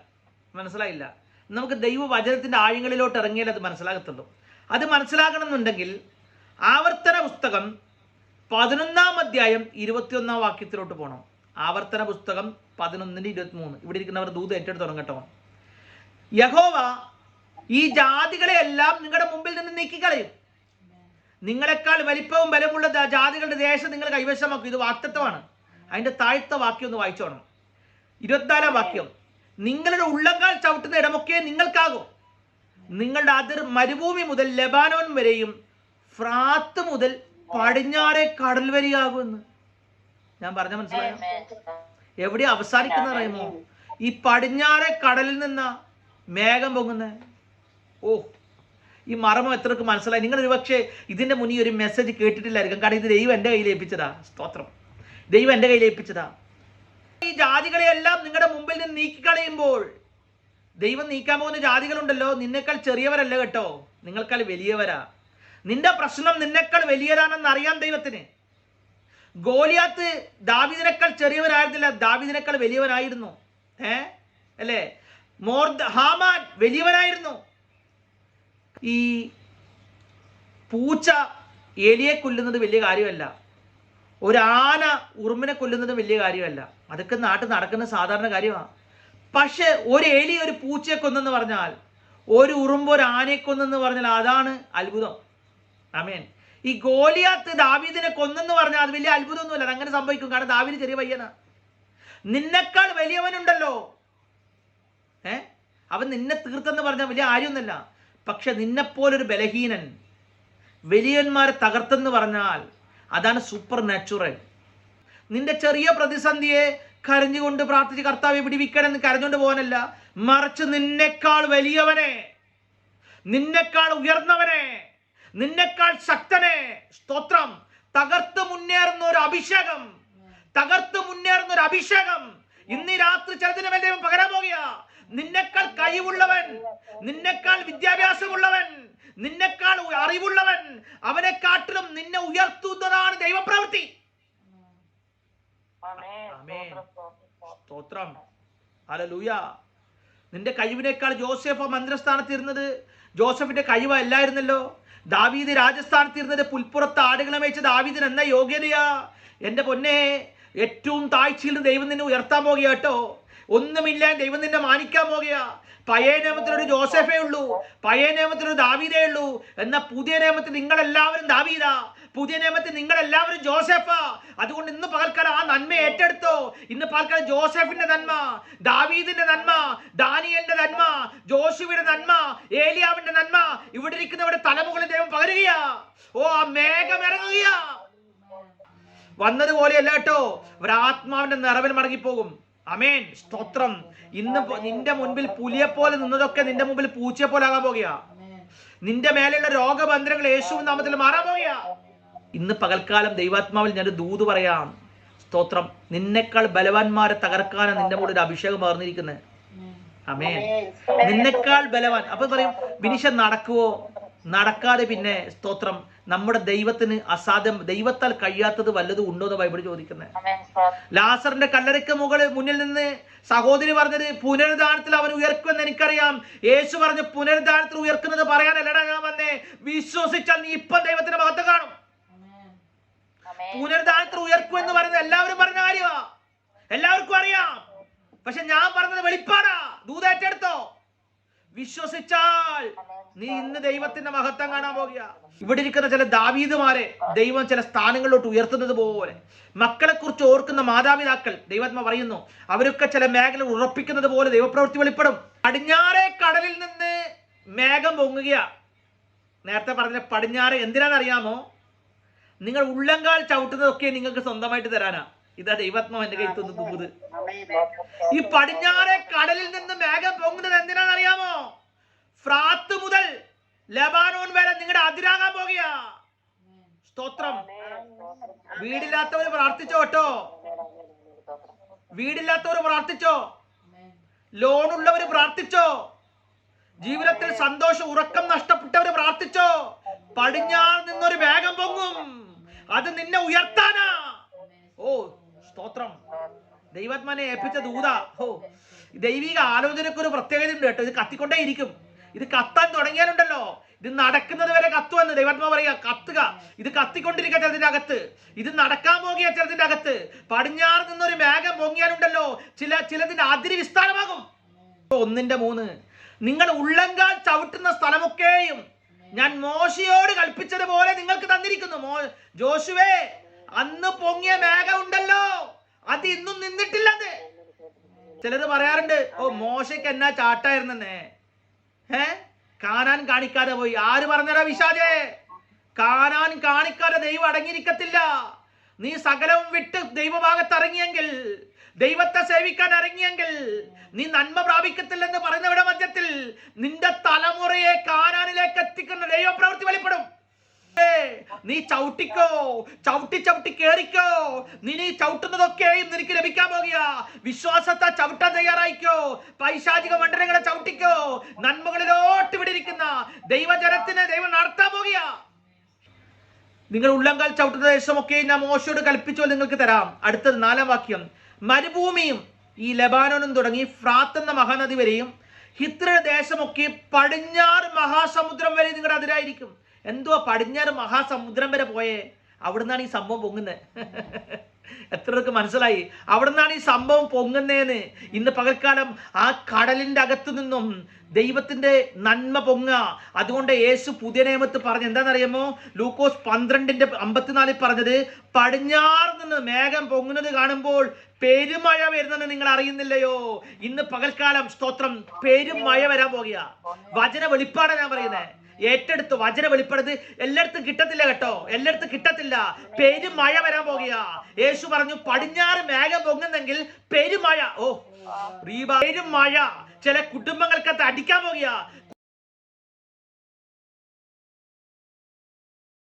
മനസ്സിലായില്ല. നമുക്ക് ദൈവവചനത്തിൻ്റെ ആഴങ്ങളിലോട്ട് ഇറങ്ങിയാൽ അത് മനസ്സിലാകത്തുള്ളൂ. അത് മനസ്സിലാക്കണമെന്നുണ്ടെങ്കിൽ ആവർത്തന പുസ്തകം 11-ാം അധ്യായം 21-ാം വാക്യത്തിലോട്ട് പോകണം. ആവർത്തന പുസ്തകം 11:23. ഇവിടെ ഇരിക്കുന്നവർ ദൂത് ഏറ്റെടുത്ത് തുടങ്ങട്ടോ. യഹോവ ഈ ജാതികളെ എല്ലാം നിങ്ങളുടെ മുമ്പിൽ നിന്ന് നീക്കിക്കളയും. നിങ്ങളെക്കാൾ വലിപ്പവും ബലമുള്ള ജാതികളുടെ ദേശം നിങ്ങൾ കൈവശമാക്കും. ഇത് വാക്തത്വമാണ്. അതിന്റെ താഴത്തെ വാക്യം ഒന്ന് വായിച്ചോണം. 24-ാം വാക്യം, നിങ്ങളുടെ ഉള്ളങ്കാൽ ചവിട്ടുന്ന ഇടമൊക്കെ നിങ്ങൾക്കാകും. നിങ്ങളുടെ അതിർ മരുഭൂമി മുതൽ ലെബാനോൻ വരെയും ഫ്രാത്ത് മുതൽ പടിഞ്ഞാറെ കടൽ വരെയാകുമെന്ന്. ഞാൻ പറഞ്ഞ മനസ്സിലായോ? എവിടെ അവസാനിക്കുന്ന അറിയുമോ? ഈ പടിഞ്ഞാറെ കടലിൽ നിന്നാ മേഘം പൊങ്ങുന്നത്. ഓ, ഈ മർമ്മം എത്രക്ക് മനസ്സിലായി? നിങ്ങൾ ഒരുപക്ഷെ ഇതിന്റെ മുന്നിൽ ഒരു മെസ്സേജ് കേട്ടിട്ടില്ലായിരിക്കും. കാരണം ഇത് ദൈവം എൻ്റെ കയ്യിൽ ഏൽപ്പിച്ചതാ. സ്തോത്രം. ദൈവം എൻ്റെ കയ്യിൽ ഏൽപ്പിച്ചതാ. ഈ ജാതികളെയെല്ലാം നിങ്ങളുടെ മുമ്പിൽ നിന്ന് നീക്കിക്കളയുമ്പോൾ, ദൈവം നീക്കാൻ പോകുന്ന ജാതികളുണ്ടല്ലോ, നിന്നേക്കാൾ ചെറിയവരല്ല കേട്ടോ, നിങ്ങൾക്കാൾ വലിയവരാ. നിന്റെ പ്രശ്നം നിന്നേക്കാൾ വലിയതാണെന്ന് അറിയാം ദൈവത്തിന്. ഗോലിയാത്ത് ദാവീദിനേക്കാൾ ചെറിയവനായിരുന്നില്ല, ദാവീദിനേക്കാൾ വലിയവനായിരുന്നു. അല്ലേ? ഹാമാൻ വലിയവനായിരുന്നു. ഈ പൂച്ച എലിയെ കൊല്ലുന്നത് വലിയ കാര്യമല്ല. ഒരാന ഉറുമ്പിനെ കൊല്ലുന്നത് വലിയ കാര്യമല്ല. അതൊക്കെ നാട്ടിൽ നടക്കുന്ന സാധാരണ കാര്യമാണ്. പക്ഷെ ഒരു എലി ഒരു പൂച്ചയെ കൊന്നെന്ന് പറഞ്ഞാൽ, ഒരു ഉറുമ്പ് ഒരു ആനയെ കൊന്നെന്ന് പറഞ്ഞാൽ അതാണ് അത്ഭുതം. ആമേൻ. ഈ ഗോലിയാത്ത് ദാവീദിനെ കൊന്നെന്ന് പറഞ്ഞാൽ അത് വലിയ അത്ഭുതമൊന്നുമില്ല. അതങ്ങനെ സംഭവിക്കും. കാരണം ദാവീദ് ചെറിയ പയ്യനാ. നിന്നെക്കാൾ വലിയവനുണ്ടല്ലോ. അവൻ നിന്നെ തീർത്തെന്ന് പറഞ്ഞാൽ വലിയ കാര്യമൊന്നുമല്ല. പക്ഷെ നിന്നെപ്പോലൊരു ബലഹീനൻ വലിയന്മാരെ തകർത്തെന്ന് പറഞ്ഞാൽ അതാണ് സൂപ്പർ നാച്ചുറൽ. നിന്റെ ചെറിയ പ്രതിസന്ധിയെ കരഞ്ഞുകൊണ്ട് പ്രാർത്ഥിച്ച് കർത്താവെ വിടിവിക്കണമെന്ന് കരഞ്ഞുകൊണ്ട് പോകാനല്ല, മറിച്ച് നിന്നെക്കാൾ വലിയവനെ, നിന്നെക്കാൾ ഉയർന്നവനെ, നിന്നെക്കാൾ ശക്തനെ, സ്തോത്രം, തകർത്ത് മുന്നേറുന്ന ഒരു അഭിഷേകം, തകർത്ത് മുന്നേറുന്ന ഒരു അഭിഷേകം ഇന്ന് രാത്രി ചിലതിന് വേണ്ടി പകരാൻ പോകുക. നിന്നെക്കാൾ കഴിവുള്ളവൻ, നിന്നെക്കാൾ വിദ്യാഭ്യാസമുള്ളവൻ, നിന്നെക്കാൾ അറിവുള്ളവൻ, അവനെക്കാട്ടിലും നിന്നെ ഉയർത്തുന്നതാണ് ദൈവപ്രവൃത്തി. സ്തോത്രം, ഹല്ലേലൂയ. നിന്റെ കഴിവിനേക്കാൾ ജോസഫ് മന്ത്രിസ്ഥാനത്ത് ഇരുന്നത് ജോസഫിന്റെ കഴിവ് അല്ലായിരുന്നല്ലോ. ദാവീദ് രാജസ്ഥാനത്ത് ഇരുന്നത് പുൽപ്പുറത്ത് ആടുകളെ മേയിച്ച ദാവീദിന് എന്ന യോഗ്യതയാ. എന്റെ പൊന്നെ, ഏറ്റവും താഴ്ചയിൽ ദൈവം നിന്നെ ഉയർത്താൻ പോകുക കേട്ടോ. ഒന്നുമില്ല, ദൈവം നിന്നെ മാനിക്കാൻ പോകുക. പഴയ നിയമത്തിലൊരു ജോസഫേ ഉള്ളൂ, പഴയ നിയമത്തിലൊരു ദാവീദേ ഉള്ളൂ. എന്നാൽ പുതിയ നിയമത്തിൽ നിങ്ങളെല്ലാവരും ദാവീദാ, പുതിയ നിയമത്തിൽ നിങ്ങളെല്ലാവരും ജോസഫാ. അതുകൊണ്ട് ഇന്ന് പകൽക്കാലം ആ നന്മ ഏറ്റെടുത്തോ. ഇന്ന് പകൽക്കാലം ജോസഫിന്റെ നന്മ, ദാവീദിന്റെ നന്മ, ദാനിയേലിന്റെ നന്മ, ജോഷുവയുടെ നന്മ, ഏലിയാവിന്റെ നന്മ ഇവിടെ ഇരിക്കുന്നവരുടെ തലമുകളിൽ ദൈവം പകരുകയാ. ഓ, ആ മേഘം ഇറങ്ങുകയാ. വന്നതുപോലെയല്ല കേട്ടോ, ഒരാത്മാവിന്റെ നിറവിൽ മടങ്ങിപ്പോകും. അമേൻ, സ്തോത്രം. ഇന്ന് നിന്റെ മുൻപിൽ പുലിയെപ്പോലെ നിന്നതൊക്കെ നിന്റെ മുമ്പിൽ പൂച്ചയെ പോലെ ആകാൻ പോകുക. നിന്റെ മേലെയുള്ള രോഗബന്ധനങ്ങൾ യേശു നാമത്തിൽ മാറാൻ പോകുക. ഇന്ന് പകൽക്കാലം ദൈവാത്മാവിൽ ഞാൻ ദൂത് പറയാം. സ്തോത്രം, നിന്നെക്കാൾ ബലവാന്മാരെ തകർക്കാനാണ് നിന്റെ മുകളിൽ ഒരു അഭിഷേകം പകർന്നിരിക്കുന്നത്. അമേൻ, നിന്നെക്കാൾ ബലവാൻ. അപ്പൊ പറയും, വിനിഷ നടക്കുവോ? നടക്കാതെ പിന്നെ സ്തോത്രം, നമ്മുടെ ദൈവത്തിന് അസാധ്യം, ദൈവത്താൽ കഴിയാത്തത് വല്ലതും ഉണ്ടോ എന്ന് ബൈബിൾ ചോദിക്കുന്നത്. ലാസറിന്റെ കല്ലറയ്ക്ക് മുന്നിൽ നിന്ന് സഹോദരി പറഞ്ഞത് പുനരുദ്ധാനത്തിൽ അവൻ ഉയർക്കുമെന്ന് എനിക്കറിയാം. യേശു പറഞ്ഞു പുനരുദ്ധാനത്തിൽ ഉയർക്കുന്നത് പറയാനല്ലടാ ഞാൻ വന്നേ, വിശ്വസിച്ചാൽ നീ ഇപ്പം ദൈവത്തിന്റെ മഹത്വം കാണും. പുനരുദ്ധാനത്തിൽ ഉയർക്കുമെന്ന് പറയുന്നത് എല്ലാവരും പറഞ്ഞ കാര്യമാ, എല്ലാവർക്കും അറിയാം. പക്ഷെ ഞാൻ പറഞ്ഞത് വെളിപ്പാടാ, ദൂതേറ്റെടുത്തോ. വിശ്വസിച്ചാൽ നീ ഇന്ന് ദൈവത്തിന്റെ മഹത്വം കാണാൻ പോകുക. ഇവിടെ ഇരിക്കുന്ന ചില ദാവീദുമാരെ ദൈവം ചില സ്ഥാനങ്ങളിലോട്ട് ഉയർത്തുന്നത് പോലെ മക്കളെ കുറിച്ച് ഓർക്കുന്ന മാതാപിതാക്കൾ ദൈവാത്മ പറയുന്നു, അവരൊക്കെ ചില മേഖല ഉറപ്പിക്കുന്നത് പോലെ ദൈവപ്രവൃത്തി വെളിപ്പെടും. പടിഞ്ഞാറേ കടലിൽ നിന്ന് മേഘം പൊങ്ങുക. നേരത്തെ പറഞ്ഞ പടിഞ്ഞാറ് എന്തിനാണെന്നറിയാമോ? നിങ്ങൾ ഉള്ളങ്കാൽ ചവിട്ടുന്നതൊക്കെ നിങ്ങൾക്ക് സ്വന്തമായിട്ട് തരാനാ. ഇതാ ദൈവാത്മാവ് എന്റെ കയ്യിൽ തന്നു തൂത്. ഈ പടിഞ്ഞാറെ കടലിൽ നിന്ന് മേഘം പൊങ്ങുന്നത് എന്തിനാണെന്നറിയാമോ? ഫ്രാത്ത് മുതൽ ലബാനോൻ വരെ നിങ്ങളുടെ അതിരാകാൻ പോകുക. സ്തോത്രം. വീടില്ലാത്തവർ പ്രാർത്ഥിച്ചോ കേട്ടോ, വീടില്ലാത്തവർ പ്രാർത്ഥിച്ചോ, ലോണുള്ളവർ പ്രാർത്ഥിച്ചോ, ജീവിതത്തിൽ സന്തോഷം ഉറക്കം നഷ്ടപ്പെട്ടവർ പ്രാർത്ഥിച്ചോ. പടിഞ്ഞാറ് നിന്നൊരു മേഘം പൊങ്ങും, അത് നിന്നെ ഉയർത്താനാ. ഓ, സ്തോത്രം. ദൈവാത്മാനെ ഏൽപ്പിച്ച ദൂത. ഓ, ദൈവിക ആലോചനക്ക് ഒരു പ്രത്യേകത ഉണ്ട് കേട്ടോ. ഇത് കത്തിക്കൊണ്ടേ ഇരിക്കും. ഇത് കത്താൻ തുടങ്ങിയാലുണ്ടല്ലോ, ഇത് നടക്കുന്നത് വരെ കത്തുവെന്ന് ദൈവാത്മാ പറയുക. കത്തുക, ഇത് കത്തിക്കൊണ്ടിരിക്കുക ചിലതിന്റെ അകത്ത്, ഇത് നടക്കാൻ പോകുക ചിലതിന്റെ അകത്ത്. പടിഞ്ഞാറ് നിന്നൊരു മേഘം പൊങ്ങിയാലുണ്ടല്ലോ, ചിലതിന്റെ അതിര് വിസ്താരമാകും. 1:3 നിങ്ങൾ ഉള്ളങ്കാൽ ചവിട്ടുന്ന സ്ഥലമൊക്കെയും ഞാൻ മോശയോട് കൽപ്പിച്ചതുപോലെ നിങ്ങൾക്ക് തന്നിരിക്കുന്നു. ജോഷുവേ, അന്ന് പൊങ്ങിയ മേഘം ഉണ്ടല്ലോ, അത് ഇന്നും നിന്നിട്ടില്ലെന്ന്. ചിലര് പറയാറുണ്ട്, ഓ മോശയ്ക്ക് എന്നാ ചാട്ടായിരുന്നെ, കാനാൻ കാണിക്കാതെ പോയി. ആര് പറഞ്ഞടാ വിശാജേ? കാനാൻ കാണിക്കാതെ ദൈവം അടങ്ങിയിരിക്കത്തില്ല. നീ സകലവും വിട്ട് ദൈവഭാഗത്ത് ഇറങ്ങിയെങ്കിൽ, ദൈവത്തെ സേവിക്കാൻ ഇറങ്ങിയെങ്കിൽ നീ നന്മ പ്രാപിക്കത്തില്ലെന്ന് പറയുന്നവരുടെ മധ്യത്തിൽ നിന്റെ തലമുറയെ കാനാനിലേക്ക് എത്തിക്കുന്ന ദൈവപ്രവൃത്തി വെളിപ്പെടും. നീ ചവിട്ടിക്കോ, ചവിട്ടി കേറിക്കോ. നീ ചവിട്ടുന്നതൊക്കെയും നിനക്ക് ലഭിക്കാൻ പോകുക. വിശ്വാസത്തെ ചവിട്ടാൻ തയ്യാറായിക്കോ. പൈശാചിക മണ്ഡലങ്ങളെ ചവിട്ടിക്കോ. നന്മകളിലോട്ട് വിടിരിക്കുന്ന ദൈവജനത്തിന് ദൈവം നടത്താൻ പോകുക. നിങ്ങൾ ഉള്ളങ്കാൽ ചവിട്ടുന്ന ദേശമൊക്കെ ഞാൻ മോശയോട് കൽപ്പിച്ചോ നിങ്ങൾക്ക് തരാം. അടുത്തത് 4-ാം വാക്യം. മരുഭൂമിയും ഈ ലബാനോനും തുടങ്ങി ഫ്രാത്ത് എന്ന മഹാനദി വരെയും ഹിത്രയുടെ ദേശമൊക്കെ പടിഞ്ഞാറ് മഹാസമുദ്രം വരെ നിങ്ങളുടെ അതിരായിരിക്കും. എന്തുവാ പടിഞ്ഞാറ് മഹാസമുദ്രം വരെ പോയേ? അവിടുന്നാണ് ഈ സംഭവം പൊങ്ങുന്നത്. എത്ര പേർക്ക് മനസ്സിലായി? അവിടുന്നാണ് ഈ സംഭവം പൊങ്ങുന്നേന്ന്. ഇന്ന് പകൽക്കാലം ആ കടലിന്റെ അകത്തു നിന്നും ദൈവത്തിന്റെ നന്മ പൊങ്ങ. അതുകൊണ്ട് യേശു പുതിയ നിയമത്തിൽ പറഞ്ഞ എന്താണെന്നറിയാമോ? ലൂക്കോസ് 12:54 പറഞ്ഞത്, പടിഞ്ഞാറ് നിന്ന് മേഘം പൊങ്ങുന്നത് കാണുമ്പോൾ പെരുമഴ വരുന്നെന്ന് നിങ്ങൾ അറിയുന്നില്ലയോ? ഇന്ന് പകൽക്കാലം സ്തോത്രം, പെരുമഴ വരാൻ പോകുക. വചന വെളിപ്പാടാണ് ഞാൻ പറയുന്നത്. ഏറ്റെടുത്ത് വചന വെളിപ്പെടുത്ത്. എല്ലായിടത്തും കിട്ടത്തില്ല കേട്ടോ, എല്ലായിടത്തും കിട്ടത്തില്ല. പെരുമഴ വരാൻ പോകുക. യേശു പറഞ്ഞു, പടിഞ്ഞാറ് മേഘം പൊങ്ങുന്നെങ്കിൽ പെരുമഴ. പെരുമഴ ചില കുടുംബങ്ങൾക്കകത്ത് അടിക്കാൻ പോകുക.